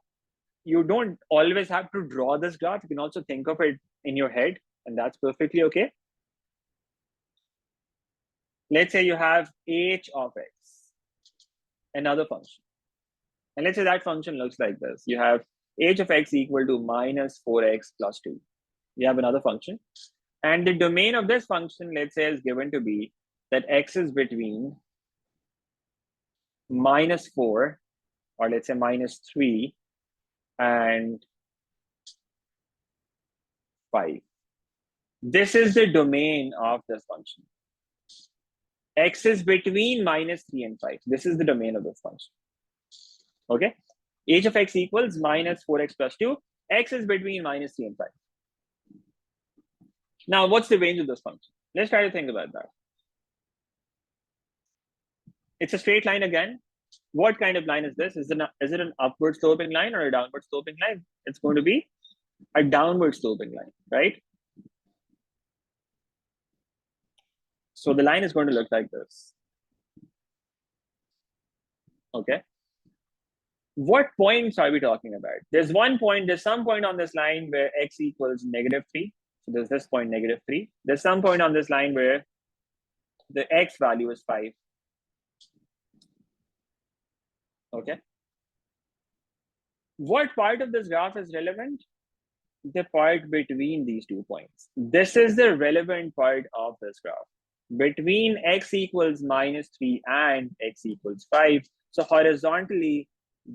you don't always have to draw this graph. You can also think of it in your head, and that's perfectly okay. Let's say you have h of x, another function. And let's say that function looks like this. You have h of x equal to -4x plus 2. You have another function. And the domain of this function, let's say, is given to be that x is between -4, or let's say -3, and 5. This is the domain of this function. X is between -3 and 5. This is the domain of this function. Okay. H of x equals -4x plus 2. X is between -3 and 5. Now, what's the range of this function? Let's try to think about that. It's a straight line again. What kind of line is this? Is it an upward sloping line or a downward sloping line? It's going to be a downward sloping line, right? So the line is going to look like this. Okay. What points are we talking about? There's some point on this line where x equals -3. So there's this point -3. There's some point on this line where the x value is 5. Okay. What part of this graph is relevant? The part between these 2 points. This is the relevant part of this graph. Between x equals -3 and x equals 5. So horizontally,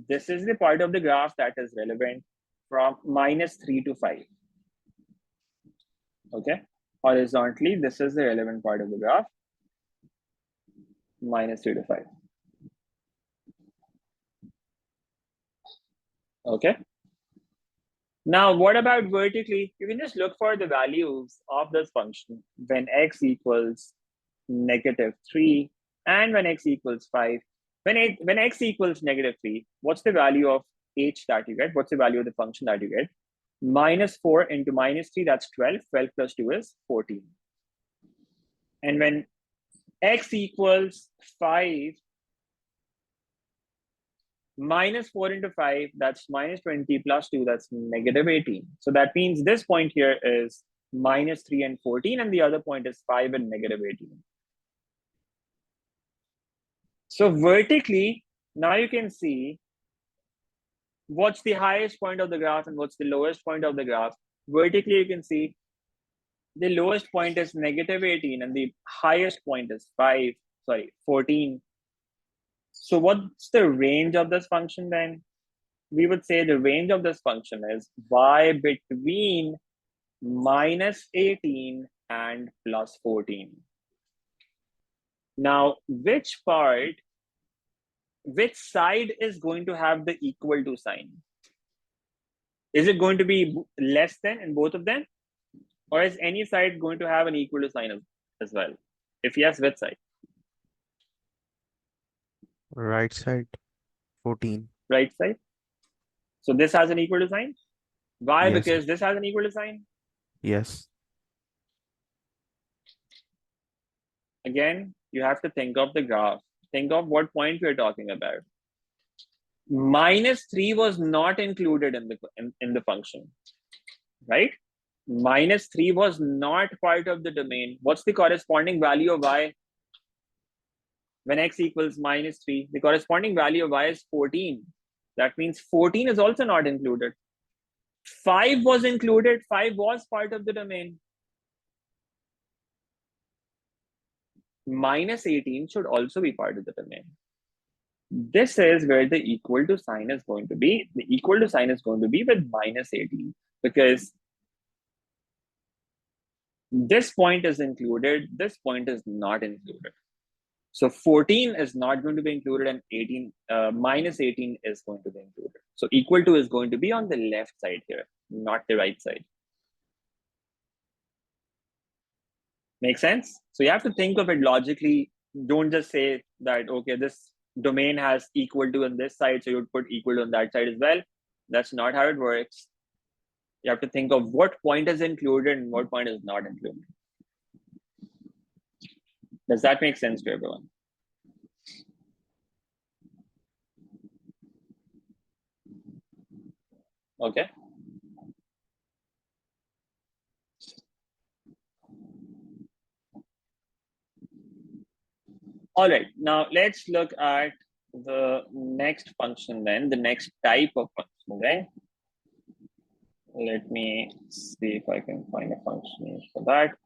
this is the part of the graph that is relevant from -3 to 5. Okay, horizontally, this is the relevant part of the graph, -3 to 5. Okay. Now, what about vertically? You can just look for the values of this function when x equals -3 and when x equals 5. When x equals -3, what's the value of h that you get? What's the value of the function that you get? -4 into -3, that's 12. 12 plus 2 is 14. And when x equals 5, -4 into 5, that's -20 plus 2, that's -18. So that means this point here is -3 and 14, and the other point is 5 and -18. So vertically, now you can see what's the highest point of the graph and what's the lowest point of the graph. Vertically, you can see the lowest point is -18 and the highest point is 14. So what's the range of this function then? We would say the range of this function is y between -18 and +14. Now, which side is going to have the equal to sign? Is it going to be less than in both of them? Or is any side going to have an equal to sign as well? If yes, which side? Right side, 14. Right side. So this has an equal to sign. Why? Yes. Because this has an equal to sign. Yes. Again, you have to think of the graph. Think of what point we're talking about. -3 was not included in the function, right? -3 was not part of the domain. What's the corresponding value of y? When x equals -3, the corresponding value of y is 14. That means 14 is also not included. 5 was included. 5 was part of the domain. -18 should also be part of the domain. This is where the equal to sign is going to be. The equal to sign is going to be with -18 because this point is included, this point is not included. So 14 is not going to be included and -18 is going to be included. So equal to is going to be on the left side here, not the right side. Make sense? So you have to think of it logically. Don't just say that, okay, this domain has equal to on this side, so you would put equal to on that side as well. That's not how it works. You have to think of what point is included and what point is not included. Does that make sense to everyone? Okay. All right, now let's look at the next function then, the next type of function, right? Let me see if I can find a function for that.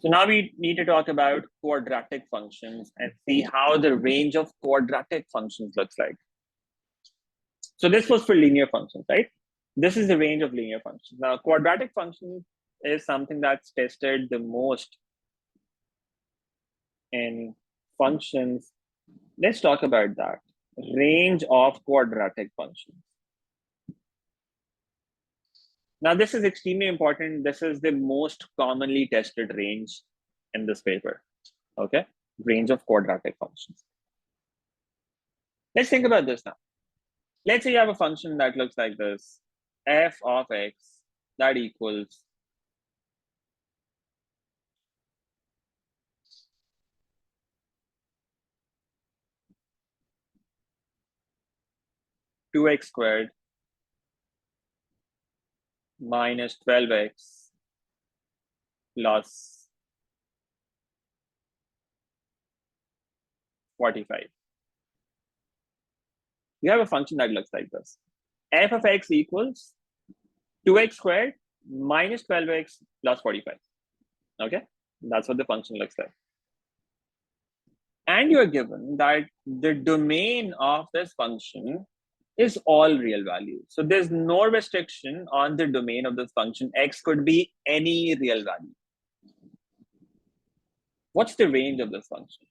So now we need to talk about quadratic functions and see how the range of quadratic functions looks like. So this was for linear functions, right? This is the range of linear functions. Now, quadratic function is something that's tested the most in functions. Let's talk about that. Range of quadratic functions. Now, this is extremely important. This is the most commonly tested range in this paper. Okay, range of quadratic functions. Let's think about this now. Let's say you have a function that looks like this, f of x that equals (2x squared minus 12x plus 45. You have a function that looks like this. F of x equals 2x squared minus 12x plus 45. Okay, that's what the function looks like. And you're given that the domain of this function is all real values. So there's no restriction on the domain of this function. X could be any real value. What's the range of this function?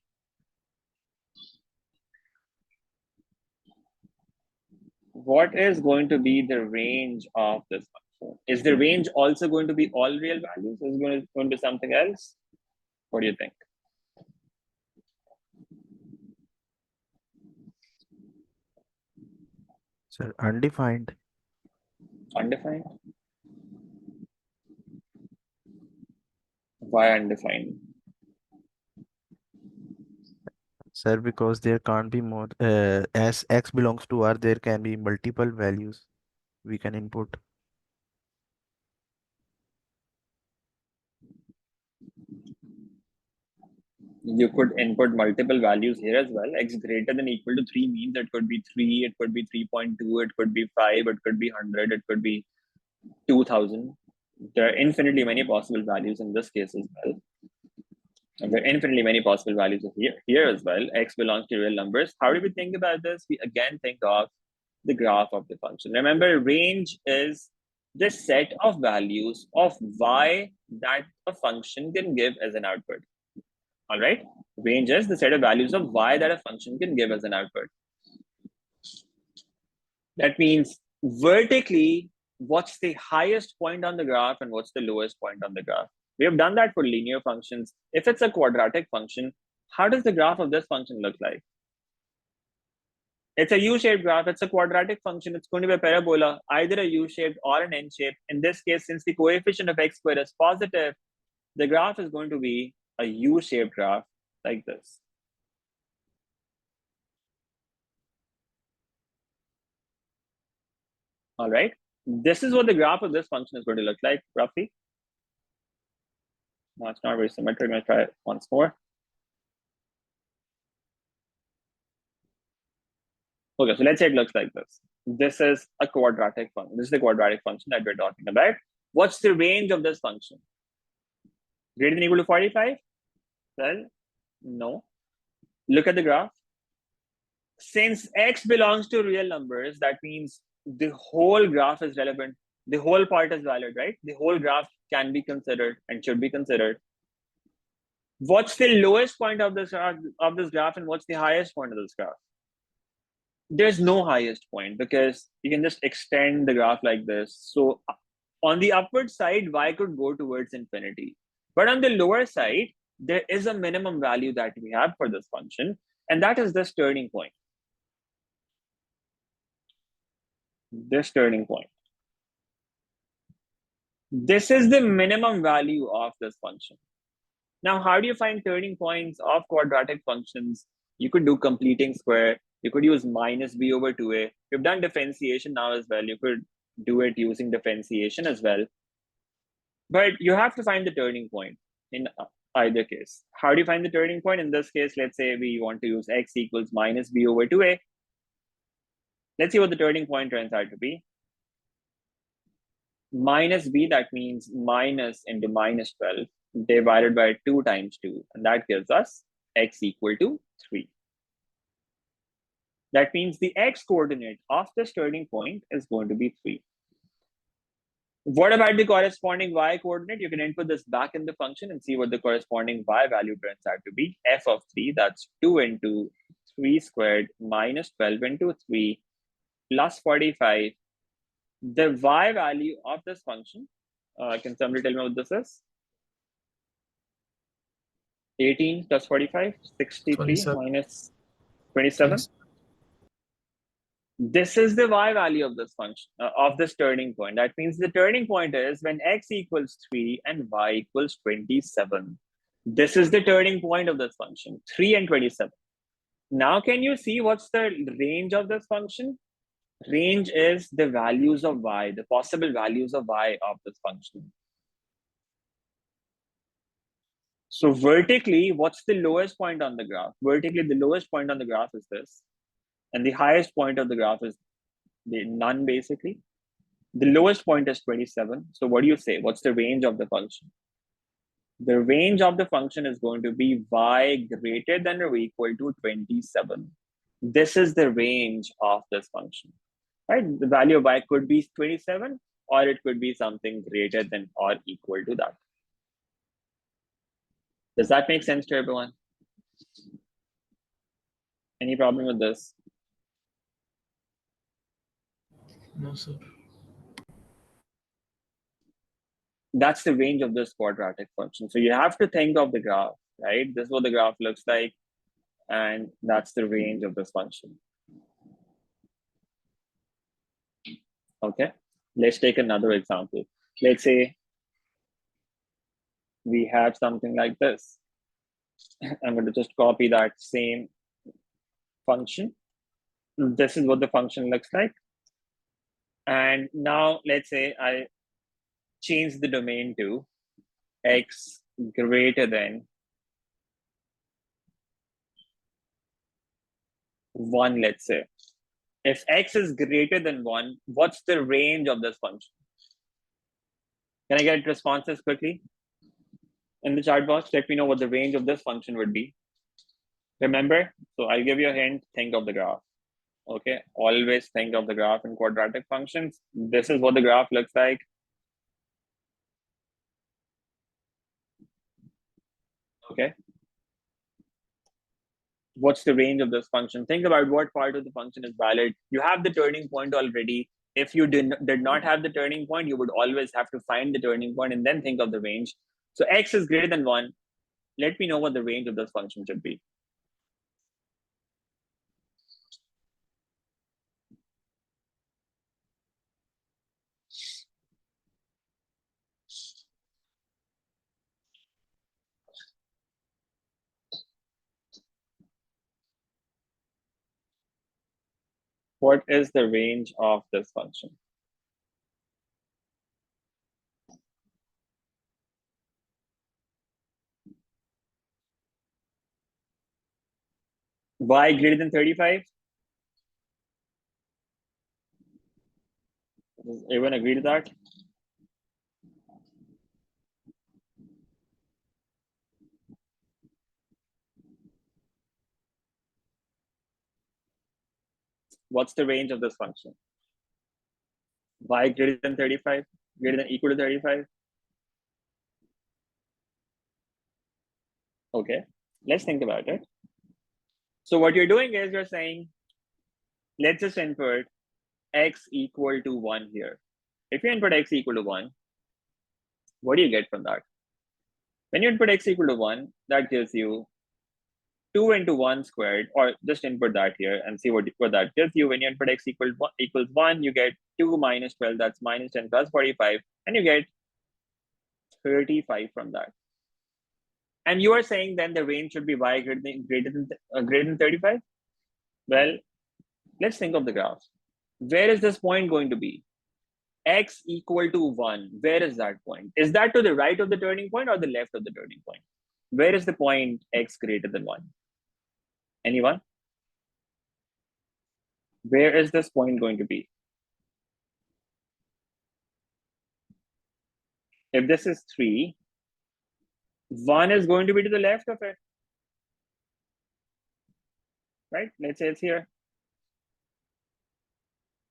What is going to be the range of this function? Is the range also going to be all real values? Is it going to be something else? What do you think? Sir, undefined. Undefined? Why undefined? Sir, because there can't be more, as X belongs to R, there can be multiple values we can input. You could input multiple values here as well. X greater than equal to 3 means it could be 3, it could be 3.2, it could be 5, it could be 100, it could be 2000. There are infinitely many possible values in this case as well. And there are infinitely many possible values here as well. X belongs to real numbers. How do we think about this? We again think of the graph of the function. Remember, range is the set of values of y that a function can give as an output. All right. Range is the set of values of y that a function can give as an output. That means vertically, what's the highest point on the graph and what's the lowest point on the graph? We have done that for linear functions. If it's a quadratic function, how does the graph of this function look like? It's a U-shaped graph. It's a quadratic function. It's going to be a parabola, either a U-shaped or an N-shaped. In this case, since the coefficient of x squared is positive, the graph is going to be a U-shaped graph like this. All right. This is what the graph of this function is going to look like, roughly. No, it's not very symmetric. I'm going to try it once more. Okay, so let's say it looks like this. This is a quadratic function. This is the quadratic function that we're talking about. What's the range of this function? Greater than or equal to 45? Well, no. Look at the graph. Since x belongs to real numbers, that means the whole graph is relevant. The whole part is valid, right? The whole graph can be considered and should be considered. What's the lowest point of this graph and what's the highest point of this graph? There's no highest point because you can just extend the graph like this. So on the upward side, y could go towards infinity. But on the lower side, there is a minimum value that we have for this function, and that is this turning point. This turning point. This is the minimum value of this function. Now, how do you find turning points of quadratic functions? You could do completing square. You could use minus b over 2a. We've done differentiation now as well. You could do it using differentiation as well. But you have to find the turning point in either case. How do you find the turning point? In this case, let's say we want to use x equals minus b over 2a. Let's see what the turning point turns out to be. Minus b, that means minus into minus 12 divided by 2 times 2. And that gives us x equal to 3. That means the x coordinate of this turning point is going to be 3. What about the corresponding y coordinate? You can input this back in the function and see what the corresponding y value turns out to be. F of 3, that's 2 into 3 squared minus 12 into 3 plus 45. The y value of this function, can somebody tell me what this is? 18 plus 45, 63 27. minus 27. This is the y value of this function, of this turning point. That means the turning point is when x equals 3 and y equals 27. This is the turning point of this function, 3 and 27. Now, can you see what's the range of this function? Range is the values of y, the possible values of y of this function. So vertically, what's the lowest point on the graph? Vertically, the lowest point on the graph is this. And the highest point of the graph is the none, basically. The lowest point is 27. So what do you say? What's the range of the function? The range of the function is going to be y greater than or equal to 27. This is the range of this function. right? The value of y could be 27, or it could be something greater than or equal to that. Does that make sense to everyone? Any problem with this? No, sir. That's the range of this quadratic function. So you have to think of the graph, right? This is what the graph looks like, and that's the range of this function. Okay, let's take another example. Let's say we have something like this. I'm going to just copy that same function. This is what the function looks like. And now let's say I change the domain to x greater than 1, let's say. If x is greater than 1, what's the range of this function? Can I get responses quickly in the chat box? Let me know what the range of this function would be. Remember, so I'll give you a hint, think of the graph. Okay, always think of the graph in quadratic functions. This is what the graph looks like. Okay. What's the range of this function? Think about what part of the function is valid. You have the turning point already. If you did not have the turning point, you would always have to find the turning point and then think of the range. So x is greater than 1. Let me know what the range of this function should be. What is the range of this function? Y greater than 35? Does everyone agree to that? What's the range of this function? Y greater than 35? Greater than equal to 35? Okay, let's think about it. So what you're doing is you're saying, let's just input x equal to 1 here. If you input x equal to 1, what do you get from that? When you input x equal to 1, that gives you 2 into 1 squared, or just input that here and see what that gives you. When you input x equals 1, you get 2 minus 12, that's minus 10 plus 45, and you get 35 from that. And you are saying then the range should be y greater than 35? Well, let's think of the graph. Where is this point going to be? X equal to 1. Where is that point? Is that to the right of the turning point or the left of the turning point? Where is the point x greater than 1? Anyone? Where is this point going to be? If this is 3, 1 is going to be to the left of it. Right? Let's say it's here.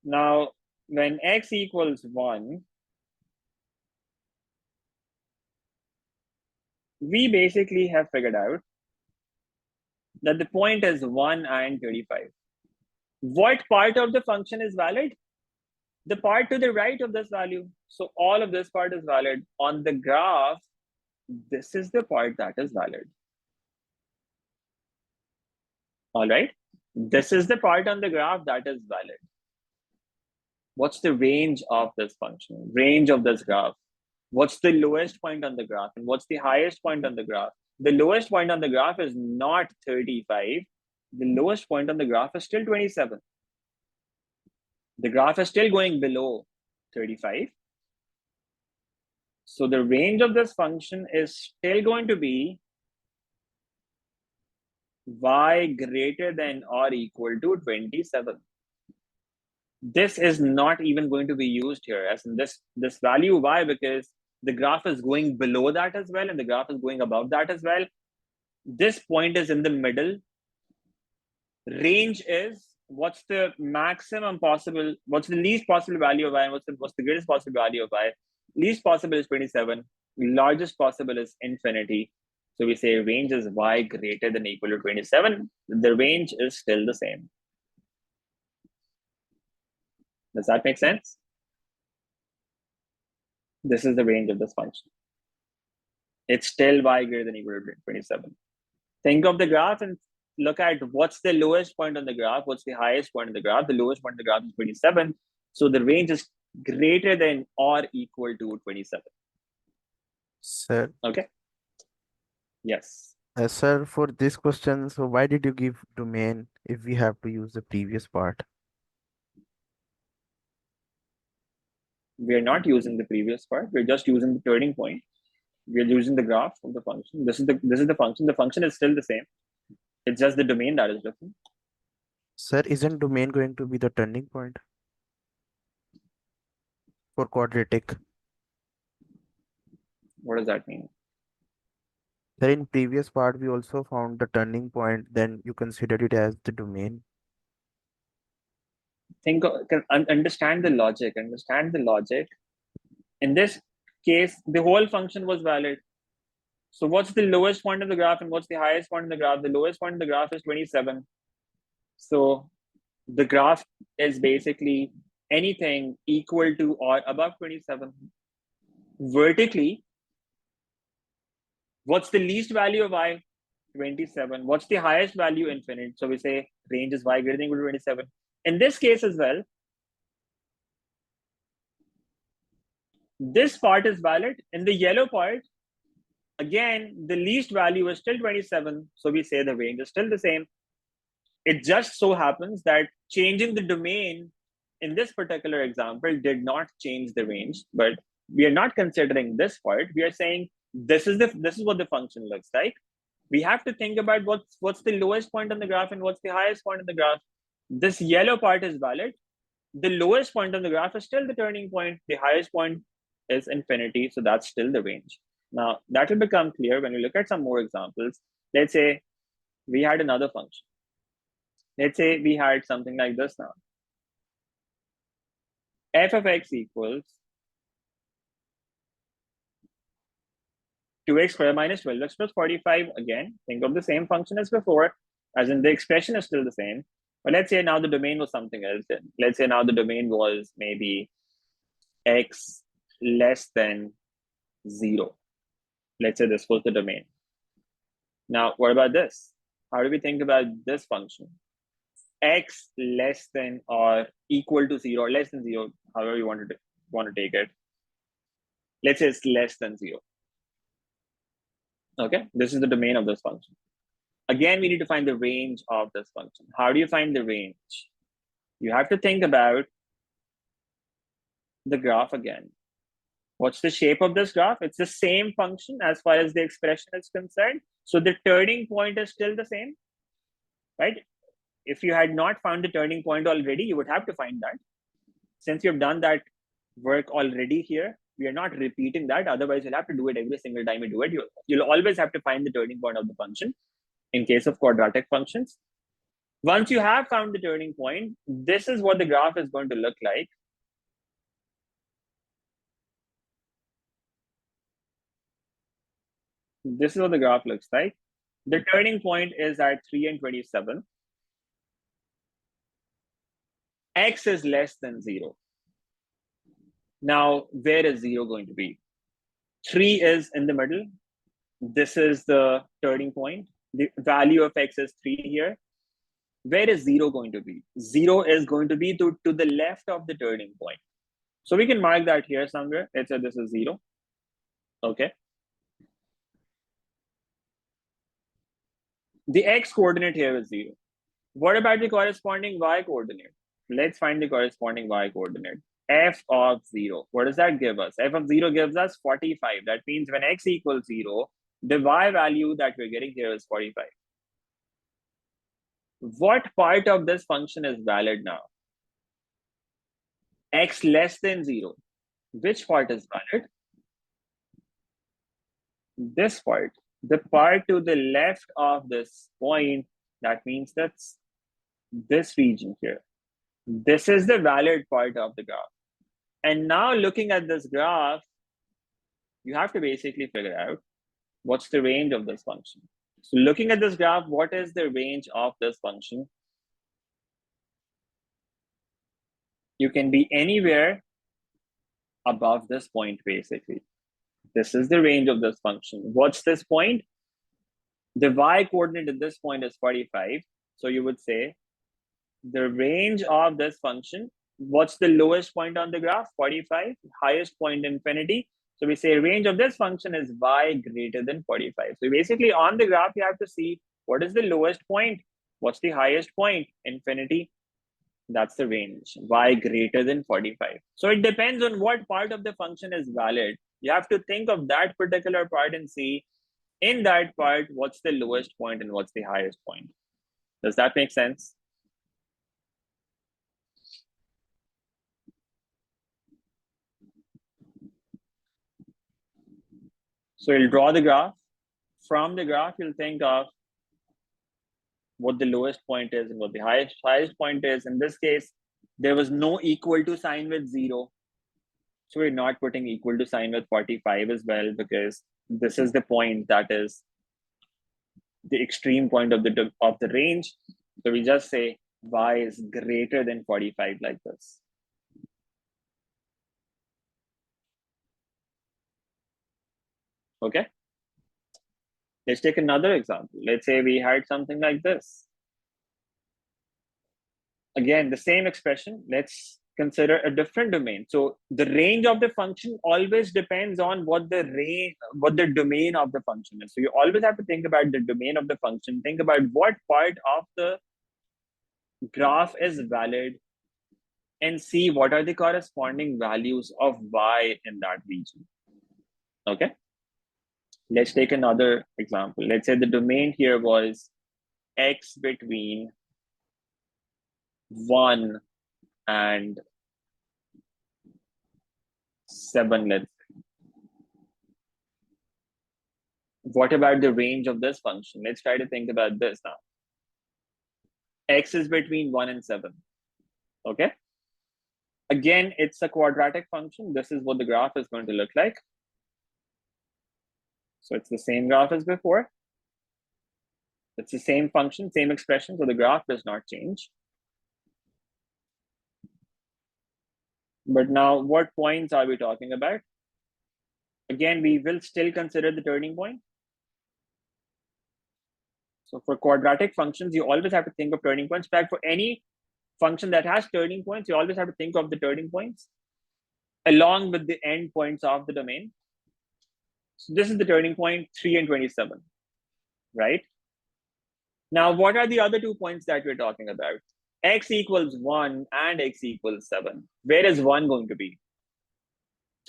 Now, when x equals 1, we basically have figured out that the point is 1 and 35. What part of the function is valid? The part to the right of this value. So all of this part is valid. On the graph, this is the part that is valid. All right. This is the part on the graph that is valid. What's the range of this function? Range of this graph. What's the lowest point on the graph and what's the highest point on the graph? The lowest point on the graph is not 35. The lowest point on the graph is still 27. The graph is still going below 35. So the range of this function is still going to be y greater than or equal to 27. This is not even going to be used here as in this value y, because the graph is going below that as well and the graph is going above that as well. This point is in the middle. Range is what's the maximum possible, what's the least possible value of y, and what's the greatest possible value of y? Least possible is 27, largest possible is infinity. So we say range is y greater than or equal to 27. The range is still the same. Does that make sense? This is the range of this function. It's still y greater than or equal to 27. Think of the graph and look at what's the lowest point on the graph, what's the highest point on the graph. The lowest point on the graph is 27. So the range is greater than or equal to 27. Sir, Okay. Yes. sir, for this question, so why did you give domain if we have to use the previous part? We are not using the previous part. We're just using the turning point. We're using the graph of the function. This is the function. The function is still the same. It's just the domain that is different. Sir, isn't domain going to be the turning point for quadratic? What does that mean? Sir, in previous part, we also found the turning point, then you considered it as the domain. Understand the logic. Understand the logic. In this case, the whole function was valid. So what's the lowest point of the graph and what's the highest point of the graph? The lowest point of the graph is 27. So the graph is basically anything equal to or above 27. Vertically, what's the least value of y? 27. What's the highest value? Infinite. So we say range is y greater than or equal to 27. In this case as well, this part is valid. In the yellow part, again, the least value is still 27. So we say the range is still the same. It just so happens that changing the domain in this particular example did not change the range, but we are not considering this part. We are saying this is what the function looks like. We have to think about what's the lowest point on the graph and what's the highest point on the graph. This yellow part is valid. The lowest point on the graph is still the turning point. The highest point is infinity, so that's still the range. Now, that will become clear when we look at some more examples. Let's say we had another function. Let's say we had something like this now. F of x equals 2x squared minus 12x plus 45. Again, think of the same function as before, as in the expression is still the same. But let's say now the domain was something else. Let's say now the domain was maybe x less than 0. Let's say this was the domain. Now, what about this? How do we think about this function? X less than or equal to 0, or less than 0, however you want to take it. Let's say it's less than 0. Okay, this is the domain of this function. Again, we need to find the range of this function. How do you find the range? You have to think about the graph again. What's the shape of this graph? It's the same function as far as the expression is concerned. So the turning point is still the same, right? If you had not found the turning point already, you would have to find that. Since you've done that work already here, we are not repeating that. Otherwise, you'll have to do it every single time you do it. You'll always have to find the turning point of the function in case of quadratic functions. Once you have found the turning point, this is what the graph is going to look like. This is what the graph looks like. The turning point is at 3 and 27. X is less than 0. Now, where is 0 going to be? 3 is in the middle. This is the turning point. The value of x is 3 here. Where is 0 going to be? 0 is going to be to the left of the turning point. So we can mark that here somewhere. Let's say this is 0. Okay. The x coordinate here is 0. What about the corresponding y coordinate? Let's find the corresponding y coordinate. F of 0. What does that give us? F of 0 gives us 45. That means when x equals 0, the y value that we're getting here is 45. What part of this function is valid now? X less than 0. Which part is valid? This part. The part to the left of this point, that means that's this region here. This is the valid part of the graph. And now looking at this graph, you have to basically figure out what's the range of this function. So looking at this graph, what is the range of this function? You can be anywhere above this point, basically. This is the range of this function. What's this point? The y coordinate at this point is 45. So you would say the range of this function, what's the lowest point on the graph? 45, highest point infinity. So we say range of this function is y greater than 45. So basically on the graph, you have to see what is the lowest point, what's the highest point, infinity. That's the range, y greater than 45. So it depends on what part of the function is valid. You have to think of that particular part and see in that part, what's the lowest point and what's the highest point. Does that make sense? So you'll draw the graph. From the graph, you'll think of what the lowest point is and what the highest point is. In this case, there was no equal to sign with 0. So we're not putting equal to sign with 45 as well, because this is the point that is the extreme point of the range. So we just say y is greater than 45 like this. Okay. Let's take another example. Let's say we had something like this. Again, the same expression. Let's consider a different domain. So the range of the function always depends on what the domain of the function is. So you always have to think about the domain of the function. Think about what part of the graph is valid and see what are the corresponding values of y in that region. Okay. Let's take another example. Let's say the domain here was x between 1 and 7, let's say. What about the range of this function? Let's try to think about this now. X is between 1 and 7. Okay. Again, it's a quadratic function. This is what the graph is going to look like. So it's the same graph as before. It's the same function, same expression. So the graph does not change. But now what points are we talking about? Again, we will still consider the turning point. So for quadratic functions, you always have to think of turning points. In fact, for any function that has turning points, you always have to think of the turning points along with the end points of the domain. So this is the turning point, 3 and 27, right? Now, what are the other 2 points that we're talking about? X equals 1 and x equals 7. Where is 1 going to be?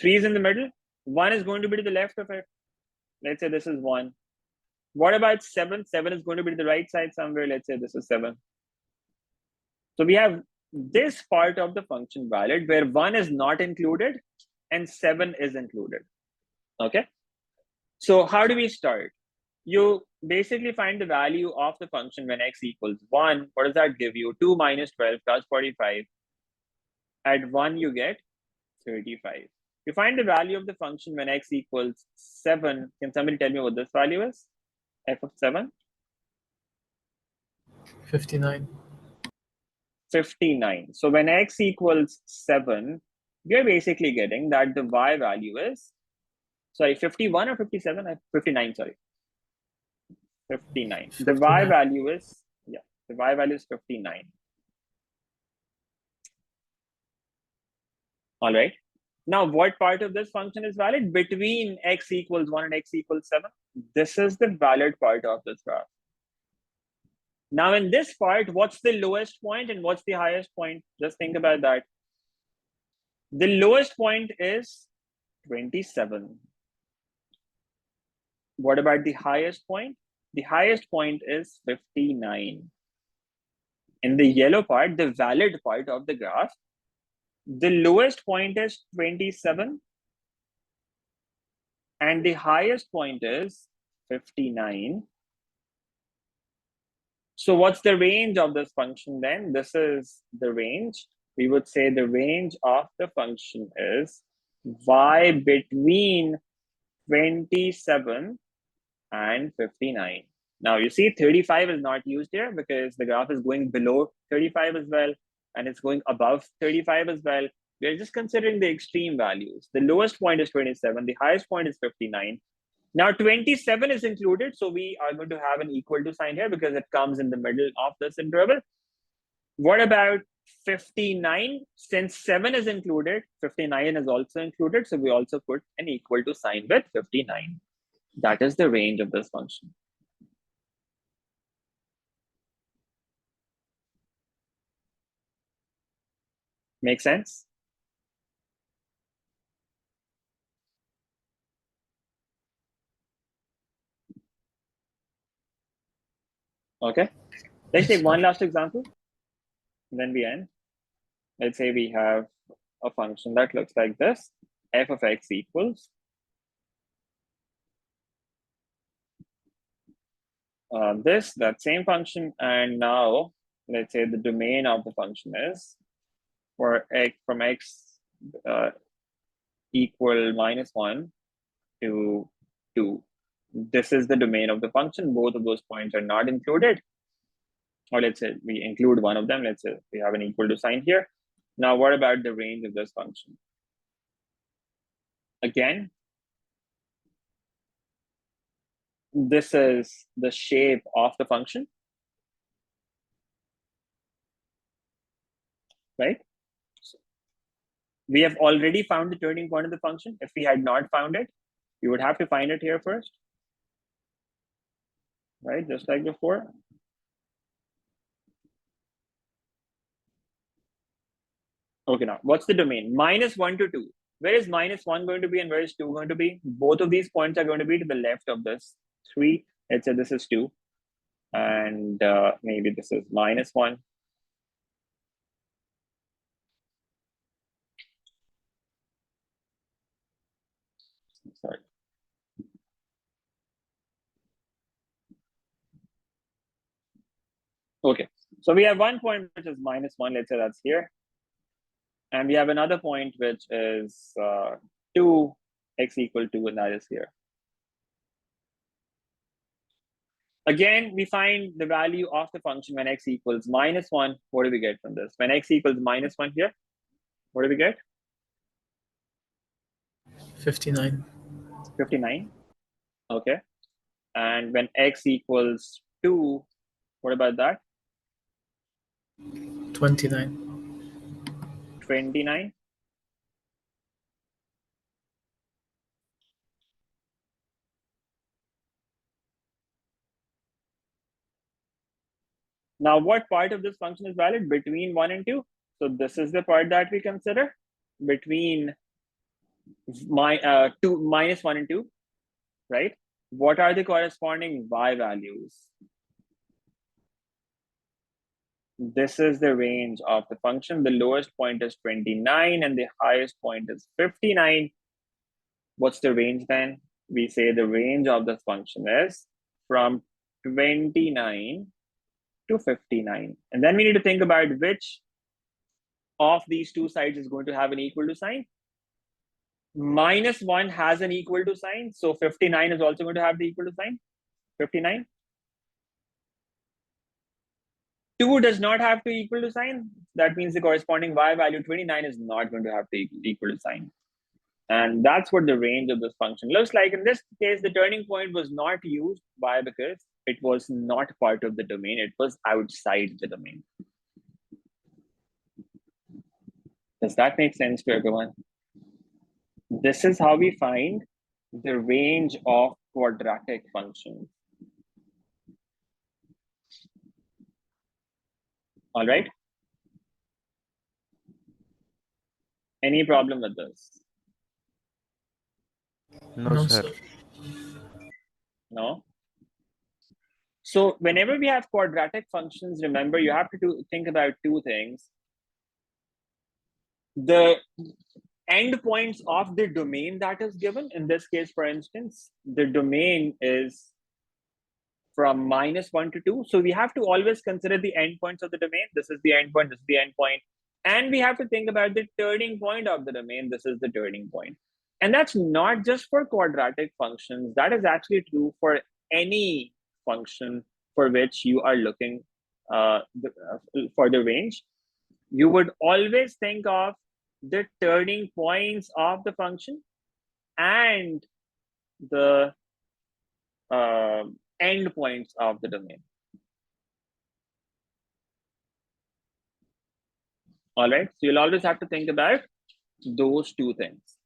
3 is in the middle. 1 is going to be to the left of it. Let's say this is 1. What about 7? 7 is going to be to the right side somewhere. Let's say this is 7. So we have this part of the function valid where 1 is not included and 7 is included. Okay. So how do we start? You basically find the value of the function when x equals 1. What does that give you? 2 minus 12 plus 45. At 1, you get 35. You find the value of the function when x equals 7. Can somebody tell me what this value is? F of 7? 59. 59. So when x equals 7, we're basically getting that the y value is, sorry, 51 or 57? 59, sorry. 59. The y value is, yeah, the y value is 59. All right. Now, what part of this function is valid? Between x equals 1 and x equals 7. This is the valid part of this graph. Now, in this part, what's the lowest point and what's the highest point? Just think about that. The lowest point is 27. What about the highest point? The highest point is 59. In the yellow part, the valid part of the graph, the lowest point is 27 and the highest point is 59. So what's the range of this function then? This is the range. We would say the range of the function is y between 27 and 59. Now you see 35 is not used here because the graph is going below 35 as well, and it's going above 35 as well. We're just considering the extreme values. The lowest point is 27, the highest point is 59. Now 27 is included, so we are going to have an equal to sign here because it comes in the middle of this interval. What about 59? Since 7 is included, 59 is also included, so we also put an equal to sign with 59. That is the range of this function. Make sense? Okay. Let's take one last example, and then we end. Let's say we have a function that looks like this. F of x equals that same function, and now let's say the domain of the function is for x from x equal -1 to 2. This is the domain of the function. Both of those points are not included. Or let's say we include one of them. Let's say we have an equal to sign here. Now, what about the range of this function? Again, this is the shape of the function, right? So we have already found the turning point of the function. If we had not found it, we would have to find it here first, right? Just like before. Okay, now what's the domain? -1 to 2. Where is -1 going to be and where is 2 going to be? Both of these points are going to be to the left of this 3. Let's say this is 2. And maybe this is -1. Sorry. Okay, so we have one point which is -1. Let's say that's here. And we have another point which is 2, x equal 2, and that is here. Again, we find the value of the function when x equals -1. What do we get from this? When x equals -1 here, what do we get? 59. 59. Okay. And when x equals 2, what about that? 29. 29. Now, what part of this function is valid? Between 1 and 2. So this is the part that we consider between -1 and 2, right? What are the corresponding y values? This is the range of the function. The lowest point is 29 and the highest point is 59. What's the range then? We say the range of this function is from 29 to 59. And then we need to think about which of these two sides is going to have an equal to sign. -1 has an equal to sign, so 59 is also going to have the equal to sign. 59. 2 does not have to equal to sign. That means the corresponding y value 29 is not going to have to equal to sign. And that's what the range of this function looks like. In this case, the turning point was not used. Why? Because it was not part of the domain. It was outside the domain. Does that make sense to everyone? This is how we find the range of quadratic functions. All right. Any problem with this? No, sir. No. So whenever we have quadratic functions, remember you have to think about two things. The endpoints of the domain that is given. In this case, for instance, the domain is from -1 to 2. So we have to always consider the endpoints of the domain. This is the endpoint, this is the endpoint. And we have to think about the turning point of the domain. This is the turning point. And that's not just for quadratic functions. That is actually true for any function for which you are looking for the range. You would always think of the turning points of the function and the endpoints of the domain. All right, so you'll always have to think about those two things.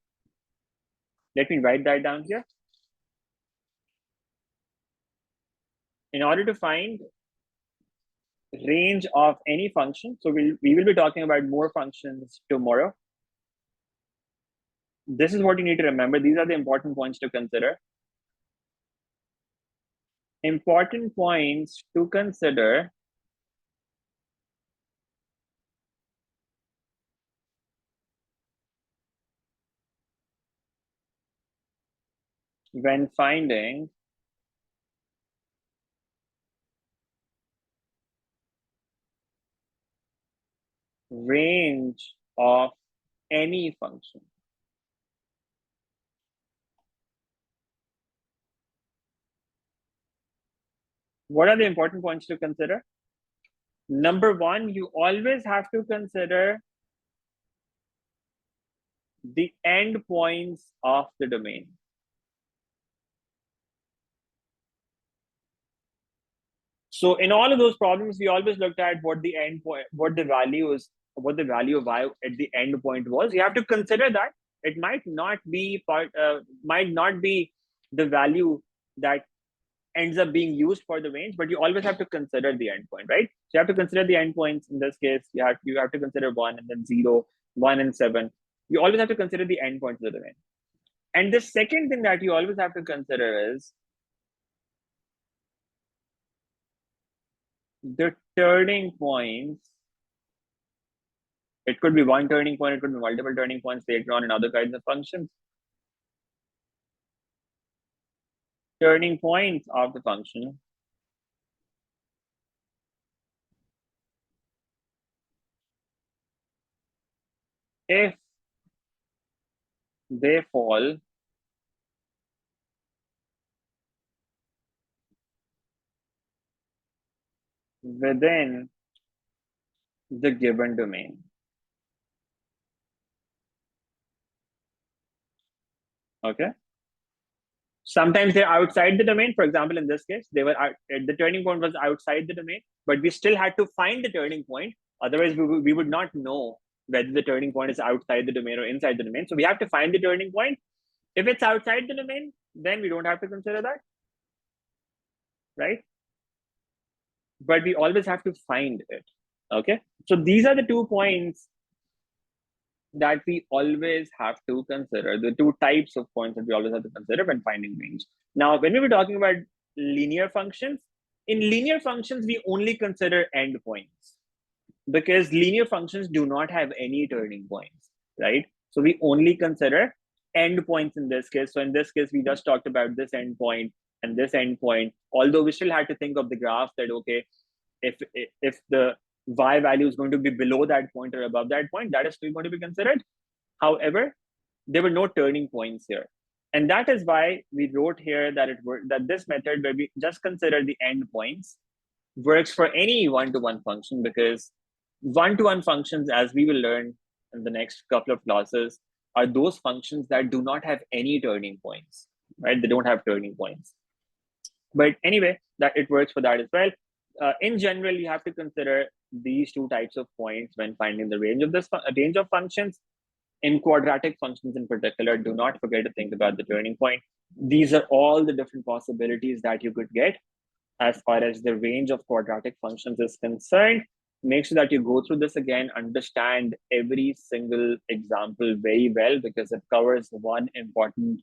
Let me write that down here. In order to find range of any function, so we will be talking about more functions tomorrow. This is what you need to remember. These are the important points to consider. Important points to consider when finding range of any function. What are the important points to consider? Number one, you always have to consider the endpoints of the domain. So in all of those problems, we always looked at what the endpoint, what the value of y at the end point was. You have to consider that it might not be the value that ends up being used for the range, but you always have to consider the endpoint, right? So you have to consider the endpoints. In this case, you have to consider 1 and then 0, 1 and 7. You always have to consider the endpoints of the domain. And the second thing that you always have to consider is the turning points. It could be one turning point, it could be multiple turning points later on in other kinds of functions. Turning points of the function if they fall within the given domain. Okay. Sometimes they're outside the domain. For example, in this case, the turning point was outside the domain, but we still had to find the turning point. Otherwise, we would not know whether the turning point is outside the domain or inside the domain. So we have to find the turning point. If it's outside the domain, then we don't have to consider that, right? But we always have to find it. Okay. So these are the 2 points that we always have to consider, the 2 types of points that we always have to consider when finding range. Now, when we were talking about linear functions, in linear functions, we only consider endpoints because linear functions do not have any turning points, right? So we only consider endpoints in this case. So in this case, we just talked about this endpoint and this endpoint, although we still had to think of the graph that, okay, if the y value is going to be below that point or above that point, that is still going to be considered. However, there were no turning points here. And that is why we wrote here that that this method where we just consider the endpoints works for any one-to-one function, because one-to-one functions, as we will learn in the next couple of classes, are those functions that do not have any turning points, right? They don't have turning points. But anyway, that it works for that as well. In general, you have to consider these 2 types of points when finding the range of range of functions. In quadratic functions in particular, do not forget to think about the turning point. These are all the different possibilities that you could get as far as the range of quadratic functions is concerned. Make sure that you go through this again, understand every single example very well, because it covers one important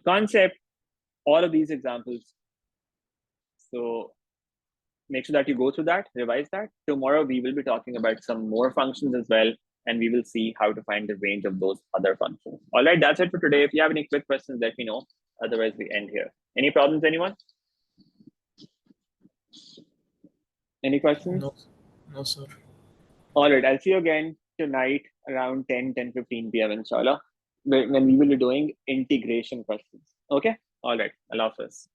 concept, all of these examples. So make sure that you go through that, revise that. Tomorrow, we will be talking about some more functions as well, and we will see how to find the range of those other functions. All right, that's it for today. If you have any quick questions, let me know. Otherwise, we end here. Any problems, anyone? Any questions? No, no, sir. All right, I'll see you again tonight around 10:15 p.m. inshallah, when we will be doing integration questions. Okay? All right. Allah Hafiz.